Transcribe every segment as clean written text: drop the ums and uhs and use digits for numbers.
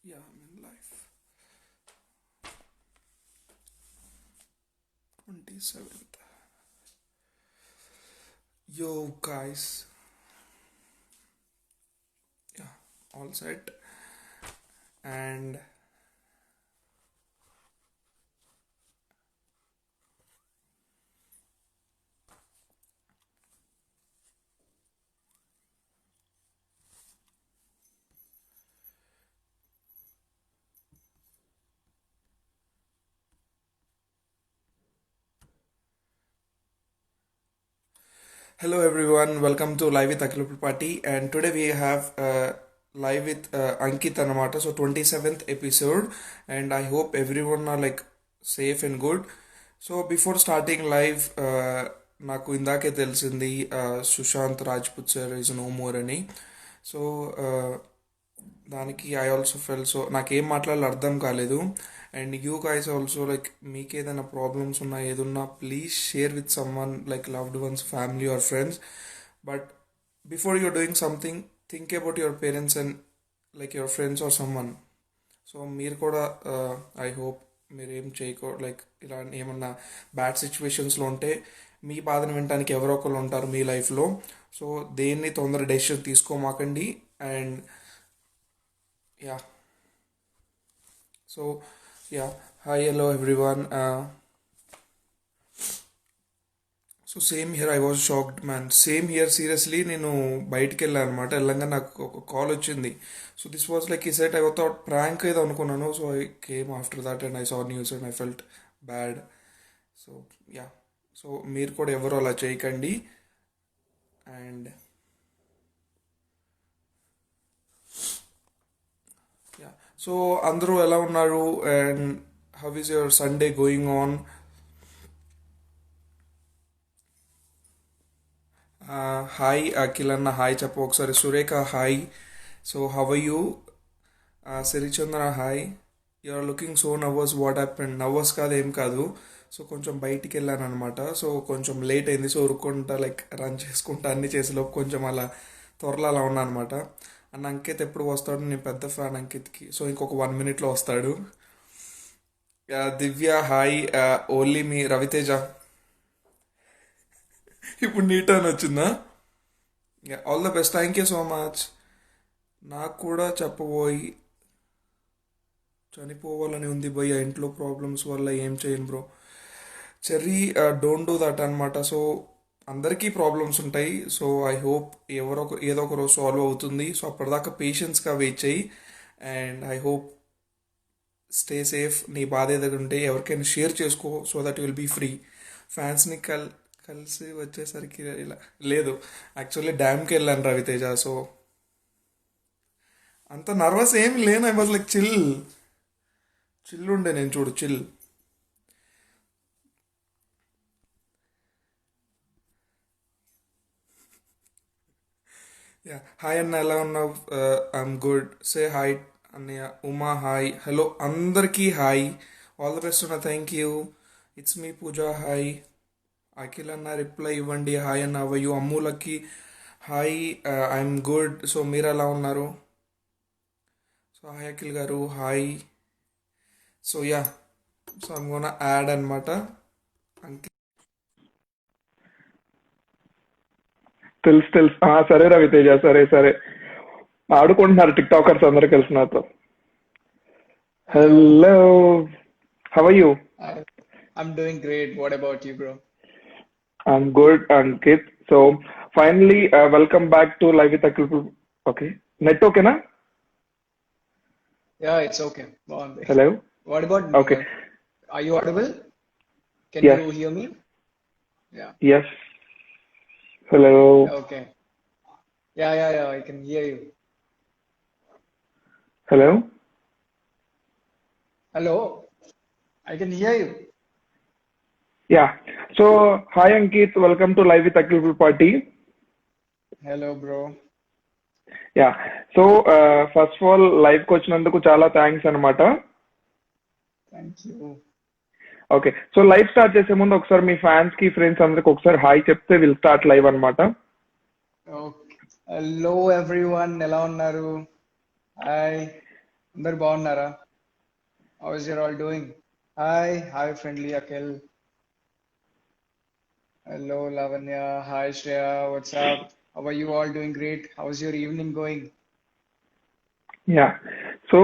Yeah, I'm in life. 27th. Yo, guys. Yeah, all set. And hello, everyone. Welcome to Live with Akhil Party. And today we have live with Ankit Anamata. So, 27th episode. And I hope everyone are like safe and good. So, before starting live, నాకు ఇందాకే తెలిసింది Sushant Rajput sir is no more అని. So దానికి I also fell. So నాకేం మాట్లాడాలో అర్థం కాలేదు. And you guys also like మీకు ఏదైనా ప్రాబ్లమ్స్ ఉన్నా ఏదున్నా please share with someone like loved ones family or friends. But before your doing something think about your parents and like your friends or someone. So మీరు కూడా I hope మీరు ఏం చేయకో like ఇలా ఏమన్నా bad సిచ్యువేషన్స్లో ఉంటే మీ బాధను వినడానికి ఎవరో ఒకరు ఉంటారు మీ లైఫ్లో. సో దేన్ని తొందర డెసిషన్ తీసుకోమాకండి. And yeah, so yeah, hi, hello everyone. So same here I was shocked man. Same here seriously. నేను బయటికి వెళ్ళాను అనమాట. వెళ్ళంగా నాకు ఒక కాల్ వచ్చింది. సో దిస్ వాజ్ లైక్ ఈ సెట్ ఐ థాట్ ప్రాంక్ ఏదో అనుకున్నాను. So I came after that and I saw news and I felt bad. So yeah, so మీరు కూడా ఎవరు అలా చేయకండి. అండ్ యా, సో అందరూ ఎలా ఉన్నారు? And how is your Sunday going on? Hi Akhil అన్న, హాయ్ చెప్పు ఒకసారి. Surekha hi. So how are you? Sirichandra hi. You are looking so nervous, what happened? Nervous కాదు, ఏం కాదు. సో కొంచెం బయటికి వెళ్ళాను అనమాట. సో కొంచెం లేట్ అయింది. సో ఉరుక్కుంటా లైక్ రన్ చేసుకుంటా అన్ని చేసేలోపు కొంచెం అలా త్వరలో అలా ఉన్నా అనమాట. అన్న అంకిత్ ఎప్పుడు వస్తాడు? నేను పెద్ద ఫ్యాన్ అంకిత్కి. సో ఇంకొక 1 minute వస్తాడు. దివ్య హాయ్. ఓన్లీ మీ రవితేజ. ఇప్పుడు నీ టర్న్ వచ్చిందా? All the best, thank you so much. నాకు కూడా చెప్పబోయి చనిపోవాలని ఉంది భయ్య. ఇంట్లో ప్రాబ్లమ్స్ వల్ల ఏం చేయను bro. Cherry don't do that అనమాట. సో అందరికీ ప్రాబ్లమ్స్ ఉంటాయి. సో ఐ హోప్ ఏదో ఒక రోజు సాల్వ్ అవుతుంది. సో అప్పటిదాకా పేషెన్స్గా వెయిట్ చేయి. And I hope stay safe. నీ బాధ ఏదైనా ఉంటే ఎవరికైనా షేర్ చేసుకో so that will be free. ఫ్యాన్స్ని కలిసి వచ్చేసరికి ఇలా లేదు. యాక్చువల్లీ డ్యామ్కి వెళ్ళాను రవితేజ. సో అంత నర్వస్ ఏం లేను. I was like chill. Chill ఉండే నేను, చూడు చిల్. యా, హాయ్ అన్న, ఎలా ఉన్నావు? I'm good. సే హాయ్ అన్నయ్య. ఉమా హాయ్. హలో అందరికీ హాయ్. ఆల్ ద బెస్ట్ అన్న, thank you. It's me Pooja hi. Akhil అన్న రిప్లై ఇవ్వండి. హాయ్ అన్న, అవయ్యూ. అమ్ములకి హాయ్. I'm good. సో మీరు ఎలా ఉన్నారు? So hi Akhil garu, hi. So yeah, so I'm gonna add అనమాట. అంకిల్. తెలుసు తెలుసు. సరే రవితేజ, సరే సరే. ఆడుకుంటున్నారు టిక్ టాకర్స్ అందరు కలిసి నాతో. Hello. Hello, how you? I, I'm doing great. What about you, bro? I'm good Ankit. So finally welcome back to live with Akhil. Okay, net ఓకేనా? Yeah, it's okay. Go on. Hello. What about me? Okay. Are you audible? Can yes you hear me? Yeah. Yes. Hello. Okay. Yeah. I can hear you. Hello. Hello. I can hear you. Yeah, so hi Ankit, welcome to live with Akhil party. Hello, bro. Yeah, so first of all లైవ్కి వచ్చినందుకు చాలా thanks అనమాట. Thank you. Okay, so live start చేసే ముందు ఒకసారి మీ fans కి friends అందరికి ఒకసారి హాయ్ చెప్తే విల్ స్టార్ట్ లైవ్ అనమాట. Okay. Hello, everyone. ఎలా ఉన్నారు? Hi. అందరు బాగున్నారా? How is you all doing? Hi, friendly Akhil. Hello, Lavanya. Hi, Shreya. What's up? How are you all doing? Great. How's your evening going? Yeah so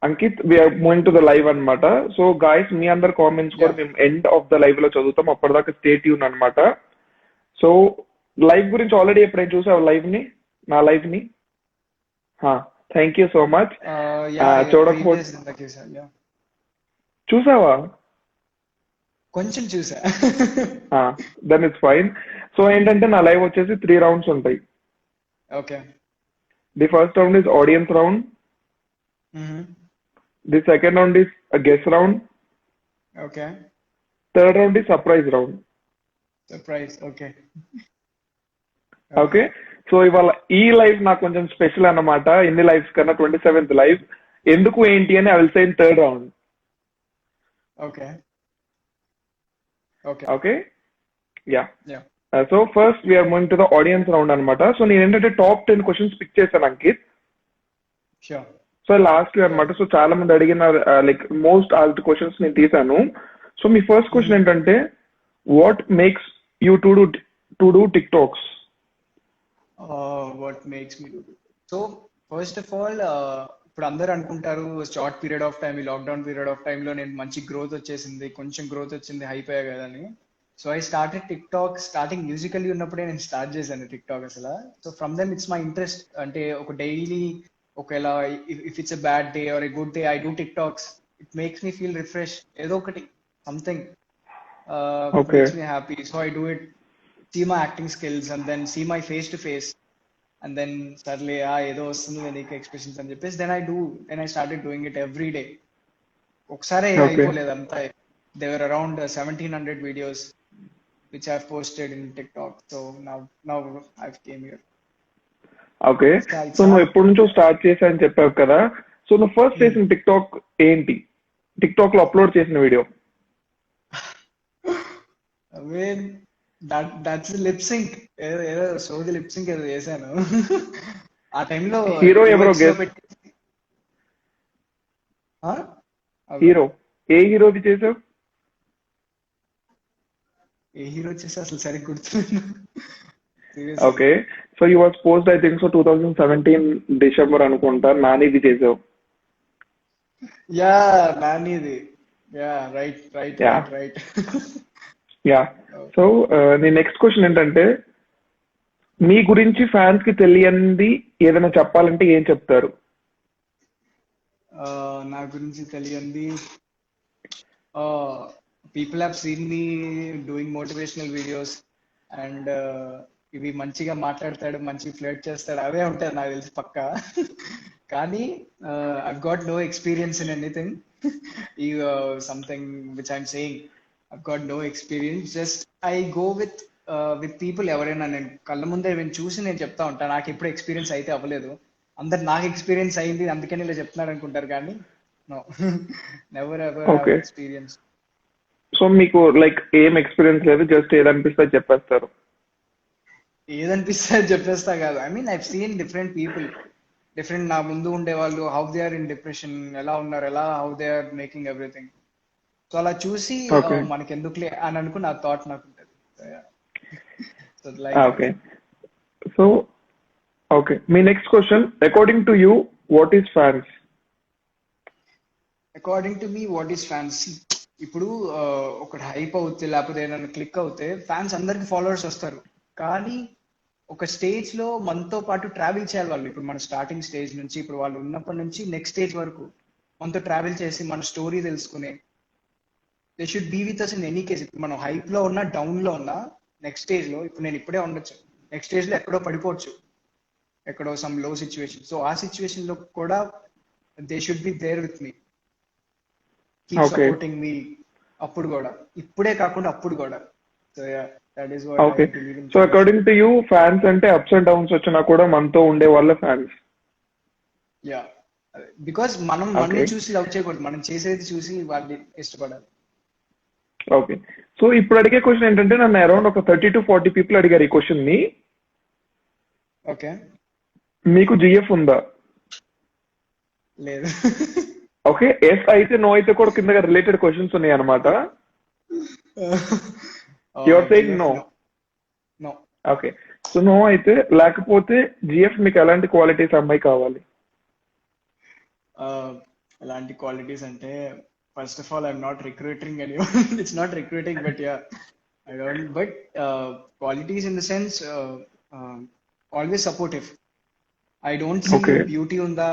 Ankit we're moving to the live అన్నమాట. So guys మీ అందరి comments కూడా Yeah, మేము end of the live లో చదువుతాం, అప్పటిదాకా stay tune అన్నమాట. So live గురించి ఆల్రెడీ ఎప్పుడైనా చూసావు లైవ్ ని, నా లైవ్ ని? Thank you so much. చూడకపోతే previous ఇందాక చూసా. Yeah, చూసావా? కొంచెం చూసా. Then it's fine. సో ఏంటంటే నా లైవ్ వచ్చేసి 3 రౌండ్స్ ఉంటాయి. Okay. The first round is audience round, Mm-hmm. The second round is guest round, Okay. Third round is surprise round. Surprise. Okay. Okay, so ఇవాళ ఈ live నాకు కొంచెం special అన్నమాట. ఎన్ని లైవ్స్ కన్నా 27th లైవ్. ఎందుకు ఏంటి అని I will say in third round. Okay. Okay. Okay, yeah. Yeah. So first we're moving to the audience round అనమాట. సో నేను ఏంటంటే టాప్ 10 క్వశ్చన్స్ పిక్ చేశాను అంకిత్. Sure. సో లాస్ట్ అనమాట. సో చాలా మంది అడిగిన లైక్ మోస్ట్ ఆల్ట్ క్వశ్చన్స్ నేను తీసాను. సో మీ ఫస్ట్ క్వశ్చన్ ఏంటంటే what makes you to do TikToks? What makes me do it? So, first of all, ఇప్పుడు అందరూ అనుకుంటారు షార్ట్ పీరియడ్ ఆఫ్ టైం, ఈ లాక్డౌన్ పీరియడ్ ఆఫ్ టైంలో నేను మంచి గ్రోత్ వచ్చేసింది, కొంచెం గ్రోత్ వచ్చింది, అయిపోయా కదా అని. So I started tick talk. Starting musically ఉన్నప్పుడే నేను స్టార్ట్ చేశాను టిక్ టాక్ అసలు. So from them it's my interest. అంటే ఒక డైలీ ఒకవేళ if it's a bad day or a good day, I do tick talks. It makes me feel refresh. ఏదో ఒకటి something Okay. makes me happy. So I do it, see my acting skills, and then see my face to face, and then suddenly ఏదో వస్తుంది నీకు expressions అని చెప్పేసి then I started doing it every day. ఒకసారి Okay. అయిపోలేదు అంతా. There were around 1700 videos which I've posted in TikTok. So now I've came here. Okay, It's so నువ్వు hard. ఎప్పటి నుంచో స్టార్ట్ చేశా అని చెప్పావు కదా. సో నువ్వు ఫస్ట్ చేసిన టిక్ టాక్ ఏంటి? టిక్ టాక్ లో అప్లోడ్ చేసిన video? I mean, that's the lip sync. ఏదో సోది లిప్ సింక్ ఏదో చేశాను. ఆ టైంలో హీరో ఎవరో గెస్. హీరో ఏ హీరోది చేసావు? ఏ హీరో వచ్చేసి అసలు సరిగ్గా గుర్తులేదు. Okay, so you was post I think so 2017 December అనుకుంటా, నానిది చేసావు. యా, నానిది. Yeah, right right Yeah. Right right. Yeah. So నీ నెక్స్ట్ క్వశ్చన్ ఏంటంటే మీ గురించి ఫ్యాన్స్ కి తెలియంది ఏదైనా చెప్పాలంటే ఏం చెప్తారు? నా గురించి తెలియంది, people have seen me doing motivational videos and ఇవి మంచిగా మాట్లాడతాడు, మంచి ఫ్లర్ట్ చేస్తాడు, అవే ఉంటాయి నాకు తెలిసి పక్కా. కానీ I've got no experience in anything. ఈ something which I'm saying, I've got no experience. Just I go with people. ఎవరైనా నేను కళ్ళ ముందే నేను చూసి నేను చెప్తా ఉంటాను. నాకు ఎప్పుడు ఎక్స్పీరియన్స్ అయితే అవ్వలేదు. అందరు నాకు ఎక్స్పీరియన్స్ అయింది అందుకని ఇలా చెప్తున్నాడు అనుకుంటారు, కానీ no, never ever have Okay. Experience. So మీకు లైక్ ఏం ఎక్స్పీరియన్స్ లేదు, జస్ట్ ఏదనిపిస్తే చెప్పేస్తారు? ఏదనిపిస్తే అది చెప్పేస్తా కాదు. I mean I've seen different people, different నా ముందు ఉండే వాళ్ళు, how they are in depression, ఎలా ఉన్నారు, how they are making everything. So అలా చూసి Okay. మనకి ఎందుకులే అని అనుకుని నా థాట్ నాకు ఉంటుంది. So like okay, so okay, మీ next question according to you what is fans? According to me what is fans? ఇప్పుడు ఒకటి హైప్ అవుతే లేకపోతే ఏదైనా క్లిక్ అవుతే ఫ్యాన్స్ అందరికి ఫాలోవర్స్ వస్తారు. కానీ ఒక స్టేజ్ లో మనతో పాటు ట్రావెల్ చేయాలి వాళ్ళు. ఇప్పుడు మన స్టార్టింగ్ స్టేజ్ నుంచి ఇప్పుడు వాళ్ళు ఉన్నప్పటి నుంచి నెక్స్ట్ స్టేజ్ వరకు మనతో ట్రావెల్ చేసి మన స్టోరీ తెలుసుకునే, they should be with us in any case. ఇప్పుడు మనం హైప్ లో ఉన్నా, డౌన్ లో ఉన్నా, నెక్స్ట్ స్టేజ్ లో ఇప్పుడు నేను ఇప్పుడే ఉండొచ్చు, నెక్స్ట్ స్టేజ్ లో ఎక్కడో పడిపోవచ్చు, ఎక్కడో సమ్ లో సిచ్యువేషన్. సో ఆ సిచ్యువేషన్ లో కూడా they should be there with me, keep Okay. Supporting me. అప్పుడు కూడా, ఇప్పుడే కాకుండా అప్పుడు కూడా. So that is what okay, I believe in. So according to you fans అంటే అప్స్ అండ్ డౌన్స్ వచ్చినా కూడా మనతో ఉండే వాళ్ళ ఫ్యాన్స్. యా, బికాస్ మనం Okay. మనల్ని చూసి లవ్ చేయకూడదు, మనం చేసేది చూసి వాళ్ళని ఇష్టపడాలి. ఓకే, సో ఇప్పుడు అడిగే క్వశ్చన్ ఏంటంటే నన్ను అరౌండ్ ఒక 30 to 40 పీపుల్ అడిగారు ఈ క్వశ్చన్ ని. ఓకే. మీకు జిఎఫ్ ఉందా? లేదు. ఓకే, ఎస్ అయితే నో అయితే కూడా కింద రిలేటెడ్ క్వశ్చన్స్ ఉన్నాయి అనమాట. Your saying GF no. No. No. Okay, so no అయితే, లేకపోతే జిఎఫ్ మీకు ఎలాంటి క్వాలిటీస్ అమ్మాయి కావాలి? ఎలాంటి క్వాలిటీస్ అంటే, first of all I'm not recruiting any it's not recruiting, but yeah I don't, but qualities in the sense always supportive. I don't see okay, beauty ఉందా,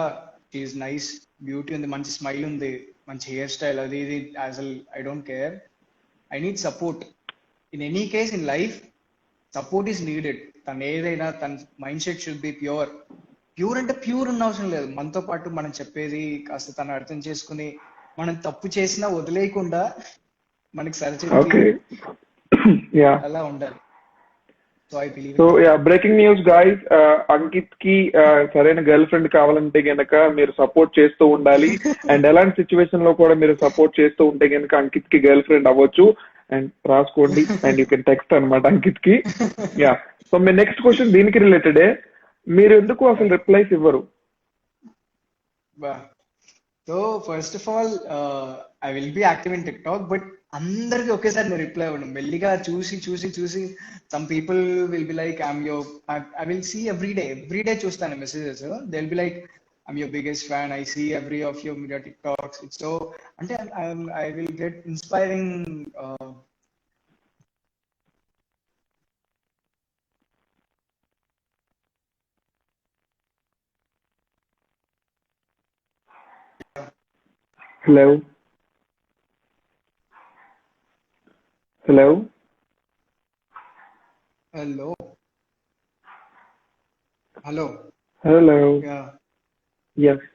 is nice, beauty ఉంది, మంచి smile ఉంది, మంచి hair style, అది ఇది అసలు I don't care. I need support in any case in life. Support is needed. తను ఏదైనా తన mind set should be pure. Pure అంటే ప్యూర్ ఉన్న అవసరం లేదు, మనతో పాటు మనం చెప్పేది కాస్త తను అర్థం చేసుకుని, మనం తప్పు చేసినా వదిలేయకుండా మనకి సరిచెప్పి ఓకే. యా, అలా ఉండాలి. So I believe so in that. Yeah, breaking news guys, Ankit కి సరైన గర్ల్ ఫ్రెండ్ కావాలంటే గనక మీరు సపోర్ట్ చేస్తూ ఉండాలి. అండ్ ఎలాంటి సిచ్యువేషన్ లో కూడా మీరు సపోర్ట్ చేస్తూ ఉంటే గనక అంకిత్ కి గర్ల్ ఫ్రెండ్ అవ్వచ్చు. అండ్ రాసుకోండి, అండ్ యూ కెన్ టెక్స్ట్ అనమాట అంకిత్ కి. యా, సో మీ నెక్స్ట్ క్వశ్చన్ దీనికి రిలేటెడే. మీరు ఎందుకు అసలు రిప్లైస్ ఇవ్వరు? So first of all I will be active in TikTok, but అందరికి ఒకేసారి నేను రిప్లై అవ్వను. మెల్లిగా చూసి చూసి చూసి, some people will be like I will see every day చూస్తాను messages. They will be like I'm your biggest fan, I see every of your TikToks. It's so, అంటే I will get inspiring. Hello, hello, hello, hello, hello. Yeah, yes.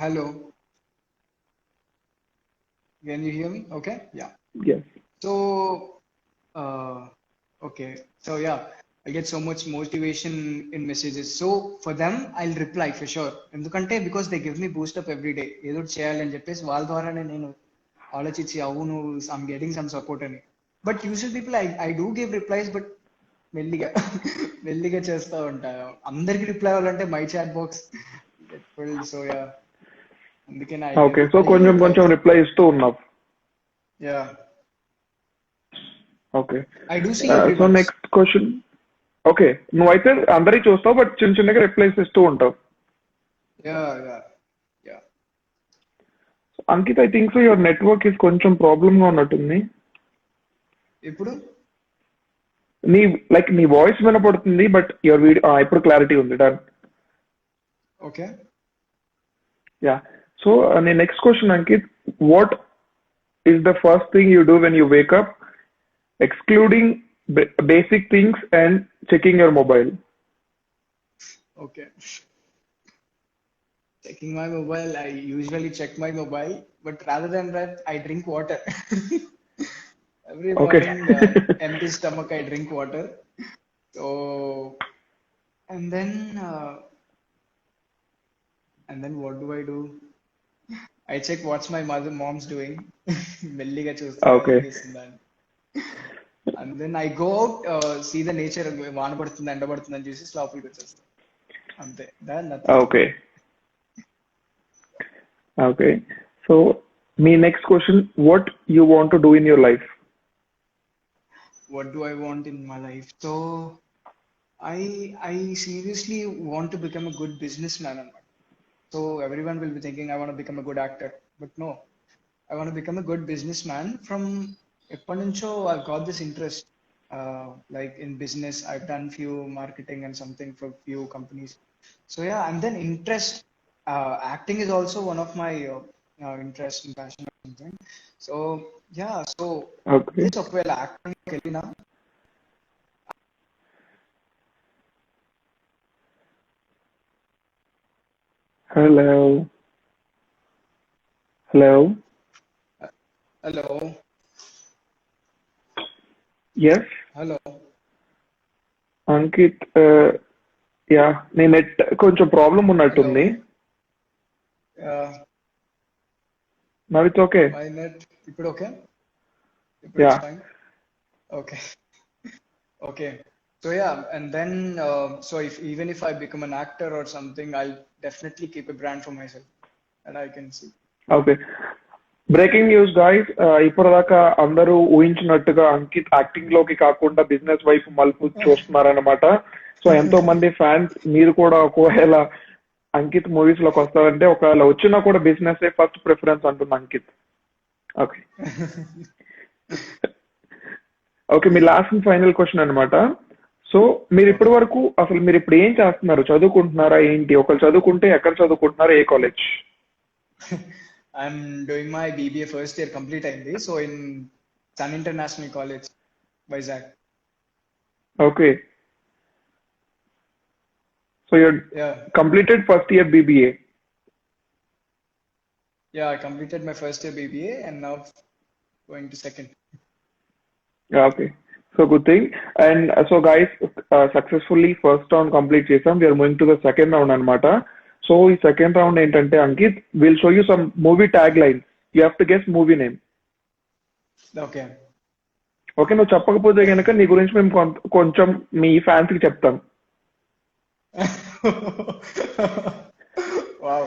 Hello, can you hear me? Okay, yeah. Yes. So, okay. So yeah, I get so much motivation in messages. So for them, I'll reply for sure. ఎందుకంటే because they give me boost up every day. ఏదో ఒకటి చేయాలని చెప్పేసి వాళ్ళ ద్వారానే నేను ఆలోచించి, అవును ఐమ్ గెటింగ్ సమ్ సపోర్ట్ అని. But usual people I do give replies, but మెల్లిగా మెల్లిగా చేస్తూ ఉంటా. అందరికి రిప్లై అవ్వాలంటే my chat box get filled. So yeah, అందుకే ఓకే, సో ఐ గివ్ కొంచెం కొంచెం రిప్లైస్. రిప్లై ఇస్తూ ఉన్నావు. Yeah, okay, I do see so everyone's. Next question. Okay, నువ్వైతే అందరికి చూస్తావు, బట్ చిన్న చిన్నగా రిప్లైస్ ఇస్తూ ఉంటావు. Yeah, yeah, yeah. Ankit, I think so your network is కొంచెం ప్రాబ్లమ్ గా ఉన్నట్టుంది. ఇప్పుడు నీ నీ వాయిస్ వినపడుతుంది, బట్ యువర్ వీడియో ఇప్పుడు క్లారిటీ ఉంది. డన్. ఓకే. యా, సో నీ next question Ankit, what is the first thing you do when you wake up, excluding basic things and checking your mobile? Okay. Checking my mobile, I usually check my mobile, but rather than that, I drink water. Every Okay. morning, empty stomach, I drink water. So, and then, uh, and then what do I do? I check what's my mom's doing. మెల్లిగా చూస్తా ఏం Okay. చేస్తుందని. And then I go out, see the nature, వాన పడుతుంది, ఎండ పడుతుంది అని చూసి లోపలికి వచ్చేస్తాను. అంతే. Nothing. Okay. Okay. So, me next question, what you want to do in your life? What do I want in my life? So I seriously want to become a good businessman. So everyone will be thinking I want to become a good actor, but no, I want to become a good businessman. From Eppanuncho, I've got this interest, like in business. I've done few marketing and something for few companies. So yeah, and then interest. Acting is also one of my interest and passion or something. So yeah, so Okay. yes, ఒకవేళ acting వెళ్ళినా Hello. Hello. Hello, Yes. Hello. Ankit, yeah, నీ net కొంచెం problem ఉన్నట్టుంది. Now it's okay. My net ఇప్పుడు okay. ఇప్పుడు Yeah. Fine. Okay. Okay. So yeah, and then so if even if I become an actor or something, I'll definitely keep a brand for myself and I can see. Okay, breaking news guys. ఇప్పటిదాకా అందరూ ఊహించినట్టుగా Ankit acting లోకి కాకుండా business వైపు మలుపు చూస్తున్నారన్నమాట. So ఎంతో మంది fans, మీరు కూడా ఒకవేళ అంకిత్ మూవీస్ లోకి వస్తారంటే, ఒకవేళ వచ్చినా కూడా బిజినెస్ ఫస్ట్ ప్రిఫరెన్స్ అంటుంది Ankit. Okay okay, me last and final question అనమాట. సో మీరు ఇప్పటి వరకు అసలు మీరు ఇప్పుడు ఏం చేస్తున్నారు? చదువుకుంటున్నారా ఏంటి? ఒకరు చదువుకుంటే ఎక్కడ చదువుకుంటున్నారా? ఏ college? I'm doing my BBA first year complete అయింది. So in Sun International College, Vizag. Okay, so your Yeah, completed first year BBA. yeah, I completed my first year BBA and now going to second. Okay, so good thing. And so guys, successfully first round complete చేసాం. We are moving to the second round అనమాట. So ఈ second round ఏంటంటే, Ankit will show you some movie tag line. You have to guess movie name. Okay. Okay, నువ్వు చెప్పకపోతే కనుక నీ గురించి మేము కొంచెం మీ ఫ్యాన్స్ కి చెప్తాం. Wow.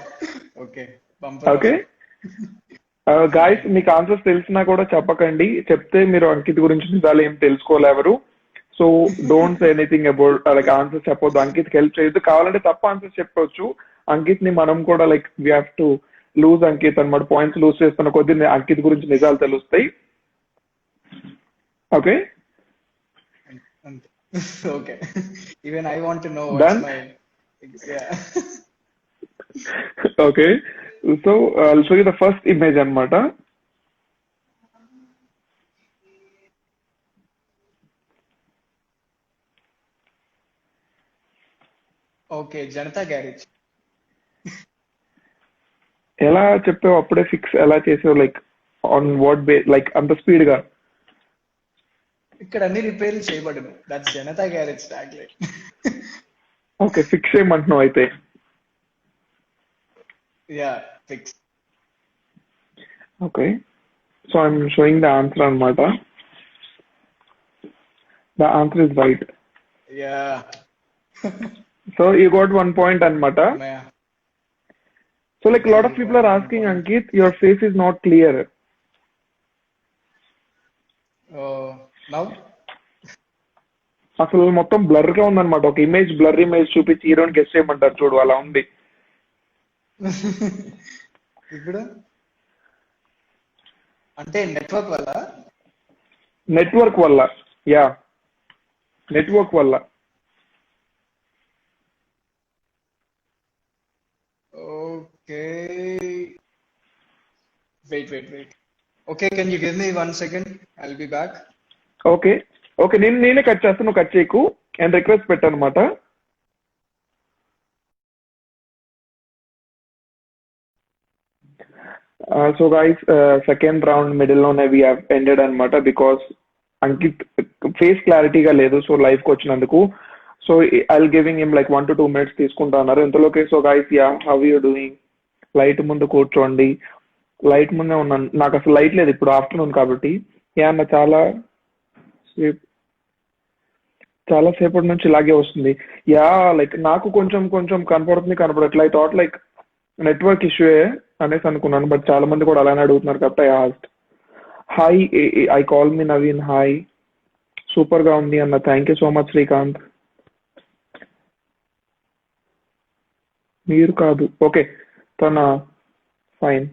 Okay. Bumper okay offer. Guys, మీకు ఆన్సర్స్ తెలిసినా కూడా చెప్పకండి. చెప్తే మీరు అంకిత్ గురించి నిజాలు ఏం తెలుసుకోలేవరు. So don't say anything about like answers చెప్పొద్దు, అంకిత్ హెల్ప్ చేయొద్దు. కావాలంటే తప్ప ఆన్సర్స్ చెప్పొచ్చు. అంకిత్ ని మనం కూడా like we have to lose Ankit అనమాట. పాయింట్స్ లూజ్ చేస్తున్న కొద్దీ అంకిత్ గురించి నిజాలు తెలుస్తాయి. Okay And- Okay. Even I want to know Done? what's my yeah. Okay, so I'll show you the first image అనమాట. Okay, Janata Garage. ఎలా చెప్పావు? అప్పుడే ఫిక్స్ ఎలా చేసావు? Like on what bay, like అంత స్పీడ్ గా? ఇక్కడ అన్ని రిపేర్లు చేయబడను. That's Janatha Garage tag line. Okay, fix చేయమంటున్నావు అయితే. Yeah, fix. Okay, so I'm showing the answer అనమాట. The answer is right. Yeah. So you got 1 point అనమాట. మయా. So like lot of people are asking, Ankit your face is not clear. Now అసలు మొత్తం blur గా ఉందన్నమాట. ఒక image, blur image చూపించి హీరోని గెస్ చేయమంటారు చూడు, అలా ఉంది. ఇప్పుడు అంటే నెట్వర్క్ వల్ల. నెట్వర్క్ వల్ల, యా, నెట్వర్క్ వల్ల. Okay, wait. Okay, can you give me 1 second? I'll be back. Okay okay, నేనే కట్ చేస్తాను, నువ్వు కట్ చేయకు. అండ్ రిక్వెస్ట్ పెట్టనమాట. So guys, second round middle లోనే వి హావ్ ఎండెడ్ అనమాట. బికాస్ అంకిత్ ఫేస్ క్లారిటీగా లేదు, సో లైవ్ కి వచ్చినందుకు. So I'll giving him like 1 to 2 minutes తీసుకుంటా అన్నారు ఇంతలోకి. So guys, yeah, how you doing? Light ముందు కూర్చోండి. లైట్ ముందే ఉన్నాను, నాకు అసలు లైట్ లేదు ఇప్పుడు, ఆఫ్టర్నూన్ కాబట్టి. యా అన్న, చాలా సేపటి నుంచి ఇలాగే వస్తుంది. యా, లైక్ నాకు కొంచెం కొంచెం కనపడట్లే. I thought like network issue అనేసి అనుకున్నాను, బట్ చాలా మంది కూడా అలానే అడుగుతున్నారు కాబట్టి I asked. Hi, I call me Naveen. Hi, super గా ఉంది అన్న. Thank you so much Srikanth. మీరు కాదు, ఓకే, తన fine.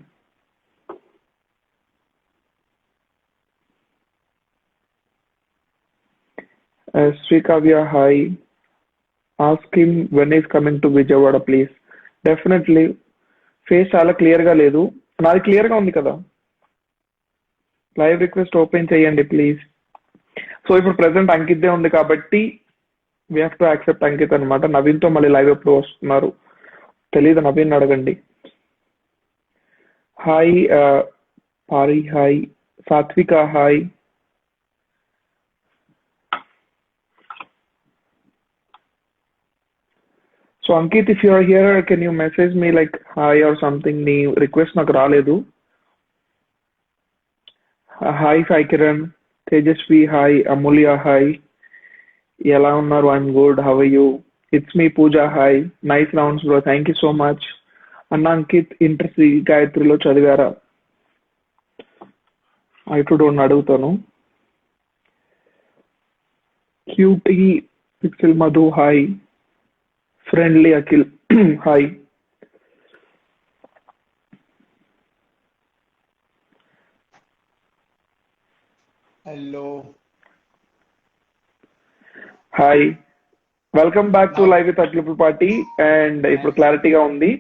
Srikavya, hi. Ask him when he's coming to Vijayawada, please. Definitely. Face చాలా క్లియర్ గా లేదు, నాది క్లియర్ గా ఉంది కదా. లైవ్ రిక్వెస్ట్ ఓపెన్ చేయండి ప్లీజ్. సో ఇప్పుడు ప్రెసెంట్ అంకిత్ ఉంది కాబట్టి we have to accept Ankit అనమాట. నవీన్ తో మళ్ళీ లైవ్ ఎప్పుడు వస్తున్నారు తెలీదు, నవీన్ అడగండి. Hi Pari, hi Satvika, hi. So Ankit, if you're here can you message me like hi or something. నీ రిక్వెస్ట్ నాకు రాలేదు. Hi Sai Kiran, Tejaswi hi, Amulya hi. ఎలా ఉన్నారు? I'm good. How are you? It's me Pooja. Hi. Nice rounds bro. Thank you so much. అన్న Ankit inter Sri గాయత్రిలో చదివారా? ఇప్పుడు అడుగుతాను. Cutie pixel Madhu hi. Friendly Akhil hi. Hello hi. Welcome back to live with Akhil party. And ఇప్పుడు క్లారిటీగా ఉంది.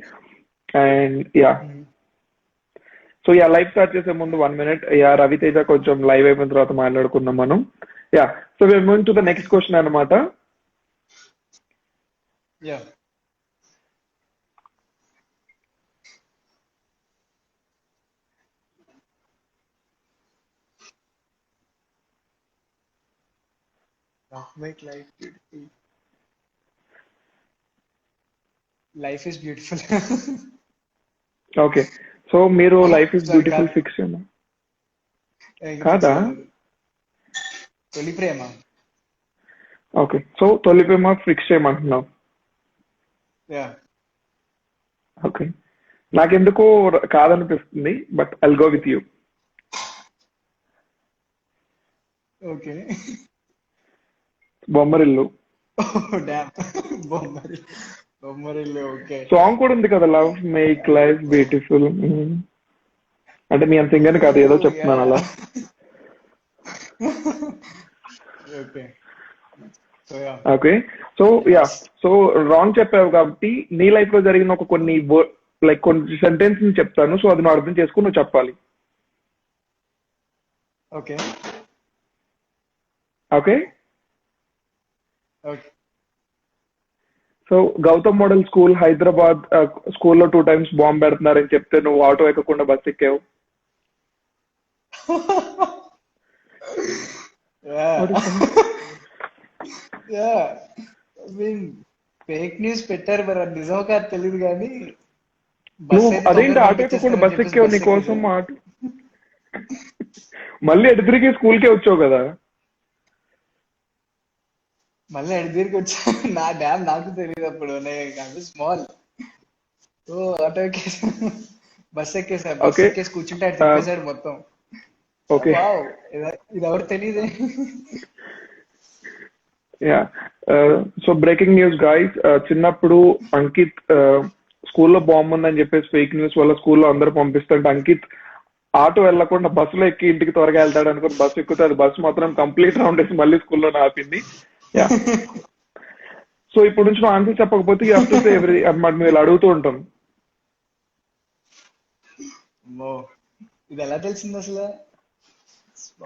And yeah, so yeah, live start చేసే ముందు 1 minute. యా, రవితేజ కొంచెం లైవ్ అయిపోయిన తర్వాత మాట్లాడుకుందాం మనం. Yeah, so we are moving to the next question అనమాట. Yeah make life beautiful. Life is beautiful. Okay, so మీరు లైఫ్ ఇస్ బ్యూటిఫుల్ ఫిక్స్ కాదా? Tholi Prema. Okay, so Tholi Prema fix చేయమంటున్నావు. యా ఓకే, నాకెందుకో కాదనిపిస్తుంది, but I'll go with you. Okay. Bommarillu. Bommarillu. Okay. Song కూడా ఉంది కదా, love make life beautiful. అంటే మీ అంత సింగర్ కాదు, ఏదో చెప్తున్నాను అలా. Okay. Okay, so yeah, so wrong చెప్పావు కాబట్టి నీ లైఫ్ లో జరిగిన ఒక కొన్ని లైక్ కొన్ని సెంటెన్స్ చెప్తాను. సో అది నువ్వు అర్థం చేసుకుని నువ్వు చెప్పాలి. Okay. Okay. Okay. So Gautam model school Hyderabad స్కూల్లో 2 times బాంబు పెడుతున్నారని చెప్తే నువ్వు ఆటో ఎక్కకుండా బస్ ఎక్కావు. ఫేక్ న్యూస్ పెట్టారు, మరి అది నిజం కాదు తెలియదు కానీ నువ్వు అదేంటి ఆటో ఎక్కకుండా బస్ ఎక్కావు? నీ కోసం ఆటో మళ్ళీ ఎటు తిరిగి స్కూల్కే వచ్చావు కదా. మళ్ళీ ఎడిదిరికి వచ్చా. నా డ్యామ్ నాకు తెలియదు అప్పుడు, స్మాల్. సో ఆటో ఎక్కేసా, బస్ ఎక్కేసా. బస్ ఎక్కేసి కూర్చుంటే అది తిప్పేశాడు మొత్తం. ఓకే, ఇది ఎవరు తెలియదే. Yeah, so breaking news guys. చిన్నప్పుడు అంకిత్ స్కూల్లో బాంబు ఉందని చెప్పేసి ఫేక్ న్యూస్ వల్ల స్కూల్లో అందరూ పంపిస్తుంటే అంకిత్ ఆటో వెళ్లకుండా బస్సులో ఎక్కి ఇంటికి త్వరగా వెళ్తాడు అనుకుని బస్సు ఎక్కుతే అది బస్సు మాత్రం కంప్లీట్ రౌండ్ వేసి మళ్ళీ స్కూల్లో ఆపింది. యా, సో ఇప్పుడు నుంచి నువ్వు ఆన్సర్ చెప్పకపోతే you have to say every అన్నమాట. మేము ఇలా అడుగుతూ ఉంటాం. ఇది ఎలా తెలిసింది అసలు?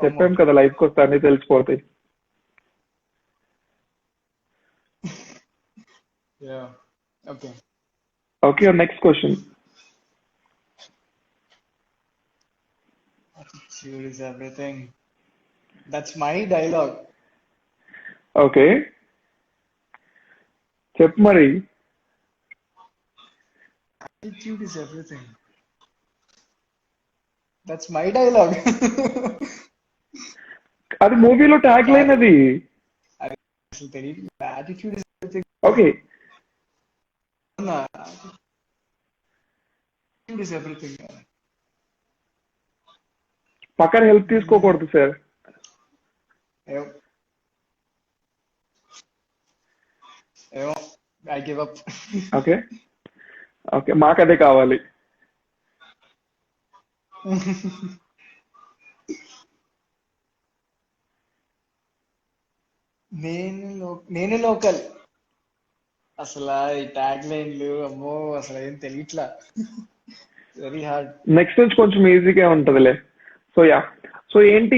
చెప్పాం కదా, లైఫ్కి వస్తే అన్ని తెలిసిపోతాయి. Okay. Okay, next question. Attitude is everything. That's my dialogue. Okay, చెప్పు మరి. Attitude is everything. That's my dialogue. అది మూవీలో ట్యాగ్ లైన్ అది. అసలు తెలియదు. Attitude is everything. Okay, Attitude is everything. పక్కన హెల్ప్ తీసుకోకూడదు సార్. ఏమో, I give up. Okay, okay, మాకు అదే కావాలి. నేను లోకల్. అసలు ఈ ట్యాగ్ లైన్లు అమ్మో అసలు ఏం తెలియట్లా. Very hard. నెక్స్ట్ నుంచి కొంచెం ఈజీగా ఉంటదిలే. సో యా, సో ఏంటి,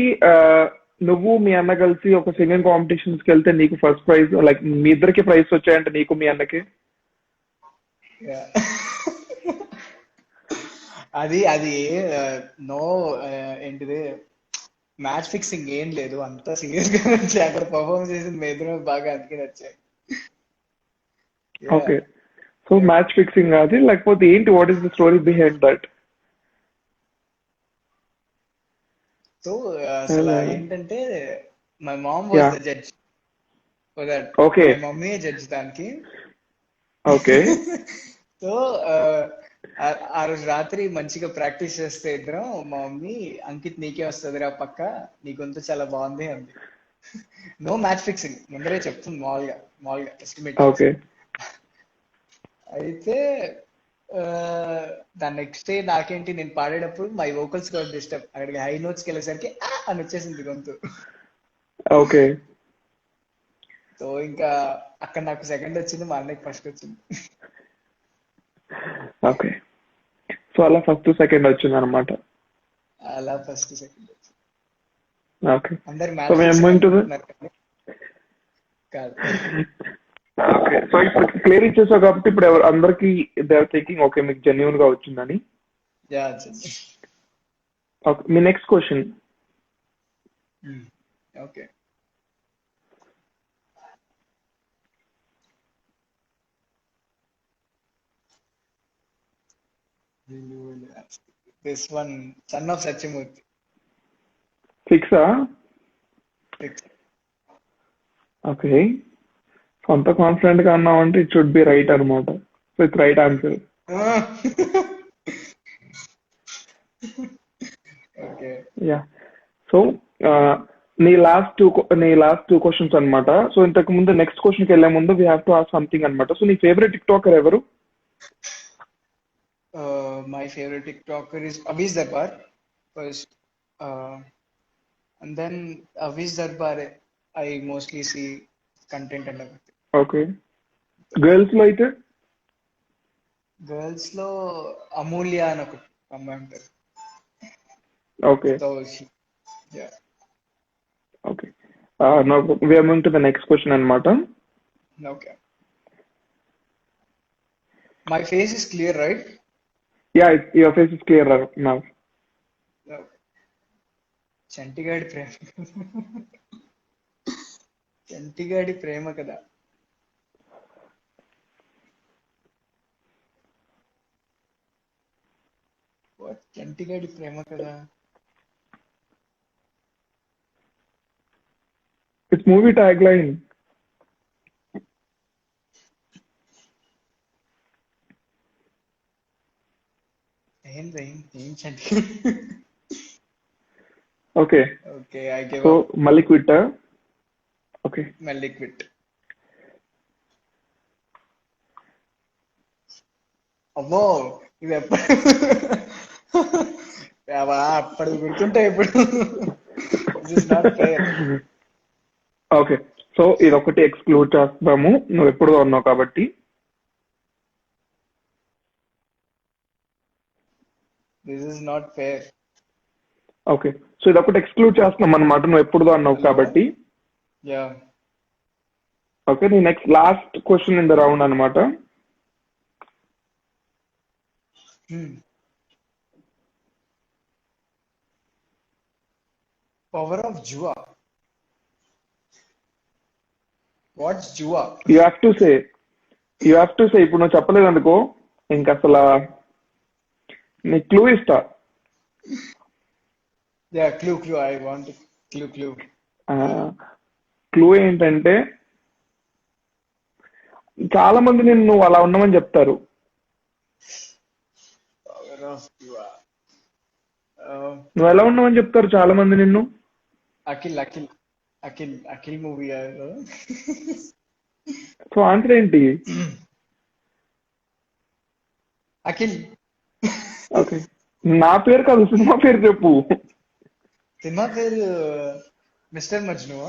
నువ్వు మీ అన్న కలిసి ఒక సింగింగ్ కాంపిటీషన్స్ కి వెళ్తే నీకు ఫస్ట్ ప్రైజ్, లైక్ మీ ఇద్దరికి ప్రైజ్ వచ్చాయంటే నీకు మీ అన్నకి? అది అది నో ఏంటిది, మ్యాచ్ ఫిక్సింగ్ ఏం లేదు, అంతా సీరియస్ గా వచ్చాయి. అక్కడ పర్ఫార్మ్ చేసింది మీ ఇద్దరు బాగా అందుకే నచ్చాయి. ఓకే, సో మ్యాచ్ ఫిక్సింగ్ అది, లేకపోతే ఏంటి, what is the story behind that? So అసలు ఏంటంటే my mom was the judge. That okay. My mummy judge దానికి. ఓకే. సో ఆ రోజు రాత్రి మంచిగా ప్రాక్టీస్ చేస్తే ఇద్దరం, మా మమ్మీ అంకిత్ నీకే వస్తుందిరా పక్క, నీ గొంతు చాలా బాగుంది అంది. నో మ్యాచ్ ఫిక్సింగ్, ముందరే చెప్తుంది మామూలుగా మామూలుగా ఎస్టిమేట్. ఓకే. అయితే దాని నెక్స్ట్ డే నాకేంటి, నేను పాడేటప్పుడు మై వోకల్స్ గాట్ డిస్టర్బ్, అక్కడికి హై నోట్స్కి వెళ్ళేసరికి అని వచ్చేసింది గొంతు. ఓకే. సో ఇంకా అక్కడ నాకు సెకండ్ వచ్చింది, మా అన్నకి ఫస్ట్ వచ్చింది. ఓకే. సో అలా ఫస్ట్ సెకండ్ వచ్చింది అనమాట. అలా ఫస్ట్ సెకండ్ వచ్చింది. ఓకే. అందరు So we are moving to the కాదు. ఓకే. సో ఇప్పుడు క్లియర్ ఇచ్చేసావు కాబట్టి ఇప్పుడు ఎవరు అందరికి దే ఆర్ థింకింగ్ ఓకే మీకు జెన్యున్ గా వచ్చిందని. యా. ఓకే. మీ next question. Okay. This one, son of Satyamurthy. ఫిక్సా? ఓకే. అంత కాన్ఫిడెంట్ గా అన్నావంటే ఇట్ షుడ్ బి రైట్ అనమాట. So it's right answer. Okay. Yeah. So నీ లాస్ట్ టూ క్వశ్చన్స్ అన్నమాట. సో ఇంతకు ముందు నెక్స్ట్ క్వశ్చన్ కి వెళ్లే ముందు we have to ask something అన్నమాట. సో నీ ఫేవరెట్ టిక్ టాకర్ ఎవరు? My favorite TikToker is Avish Darbar first, and then Avish Darbar I mostly see content and everything. Okay. Girls లో అయితే? గర్ల్స్ లో అమూల్య అని ఒక అమ్మాయి ఉంటారు. Okay. So yeah. Okay. No we are moving to the next question అన్నమాట. Okay. My face is clear, right? Yeah, your face is clear now. చంటిగాడి ప్రేమ. చంటిగాడి ప్రేమ కదా. చంటిగాడి ప్రేమ కదా. It's movie tag line. ఏం Chanti. Okay. Okay, I give so up. మళ్ళీ క్విట్. ఓకే. మళ్ళీ క్విట్. అమ్మో, ఇది అప్పటి గుర్తుంటాయి ఇప్పుడు. This is not fair. Okay. So ఇది ఒకటి ఎక్స్క్లూడ్ చేస్తాము, నువ్వు ఎప్పుడు ఉన్నావు కాబట్టి. This is not fair. Okay. So ఇది ఒకటి ఎక్స్క్లూడ్ చేస్తున్నాం అనమాట, నువ్వు ఎప్పుడు అన్నావు కాబట్టి. Yeah. ఓకే. నీ next last question in the round అనమాట. Power of Jua. What's Jua? You have to say ఇప్పుడు నువ్వు చెప్పలేదు అనుకో ఇంక అసలు నీ క్లూ ఇస్తా. Yeah, clue. I want clue. Clue ఏంటంటే చాలా మంది నిన్ను అలా ఉన్నామని చెప్తారు. Power of Jua. నువ్వు ఎలా ఉన్నావని చెప్తారు చాలా మంది నిన్ను. అఖిల్ మూవీ. సో ఆన్సర్ ఏంటి? అఖిల్. ఓకే. నా పేరు కాదు, సినిమా పేరు చెప్పు. సినిమా పేరు మిస్టర్ మజ్నువా?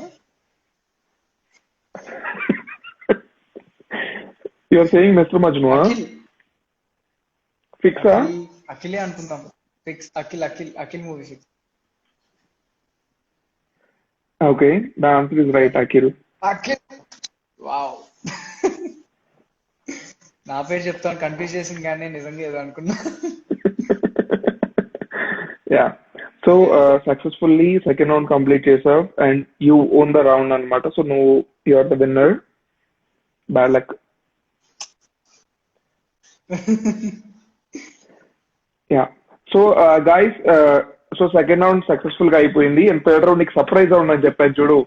యువర్ సేయింగ్ మిస్టర్ మజ్నువా? ఫిక్సా? అఖిలే అనుకుంటాం. Fix. Akhil movie fix. Okay. The answer is right, Akhil. Wow. నా పేరు చెప్తాను కన్ఫ్యూజ్ చేసింది కానీ నిజంగా ఏదో అనుకున్నా. Yeah. So successfully second round complete చేసావు and you won the round అనమాట. సో నువ్వు you are the winner. Bad luck. Yeah. So guys, so second round successful గా అయిపోయింది అండ్ థర్డ్ రౌండ్ నీకు సర్ప్రైజ్ రౌండ్ అని చెప్పాను చూడు.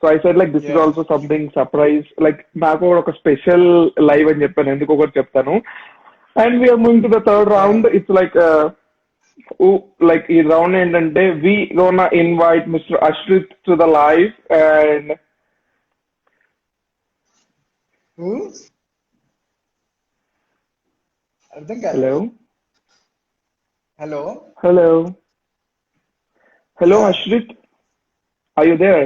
So I said like this is Yeah. Also something surprise, like నాకు కూడా ఒక స్పెషల్ లైవ్ అని చెప్పాను, ఎందుకు ఒకటి చెప్తాను. And we are moving to the third round. It's like ఈ రౌండ్ ఏంటంటే we gonna invite mister Ashrith to the live. And Who? అర్థం కాదు. Hello hello. Hello hello Ashrith, are you there?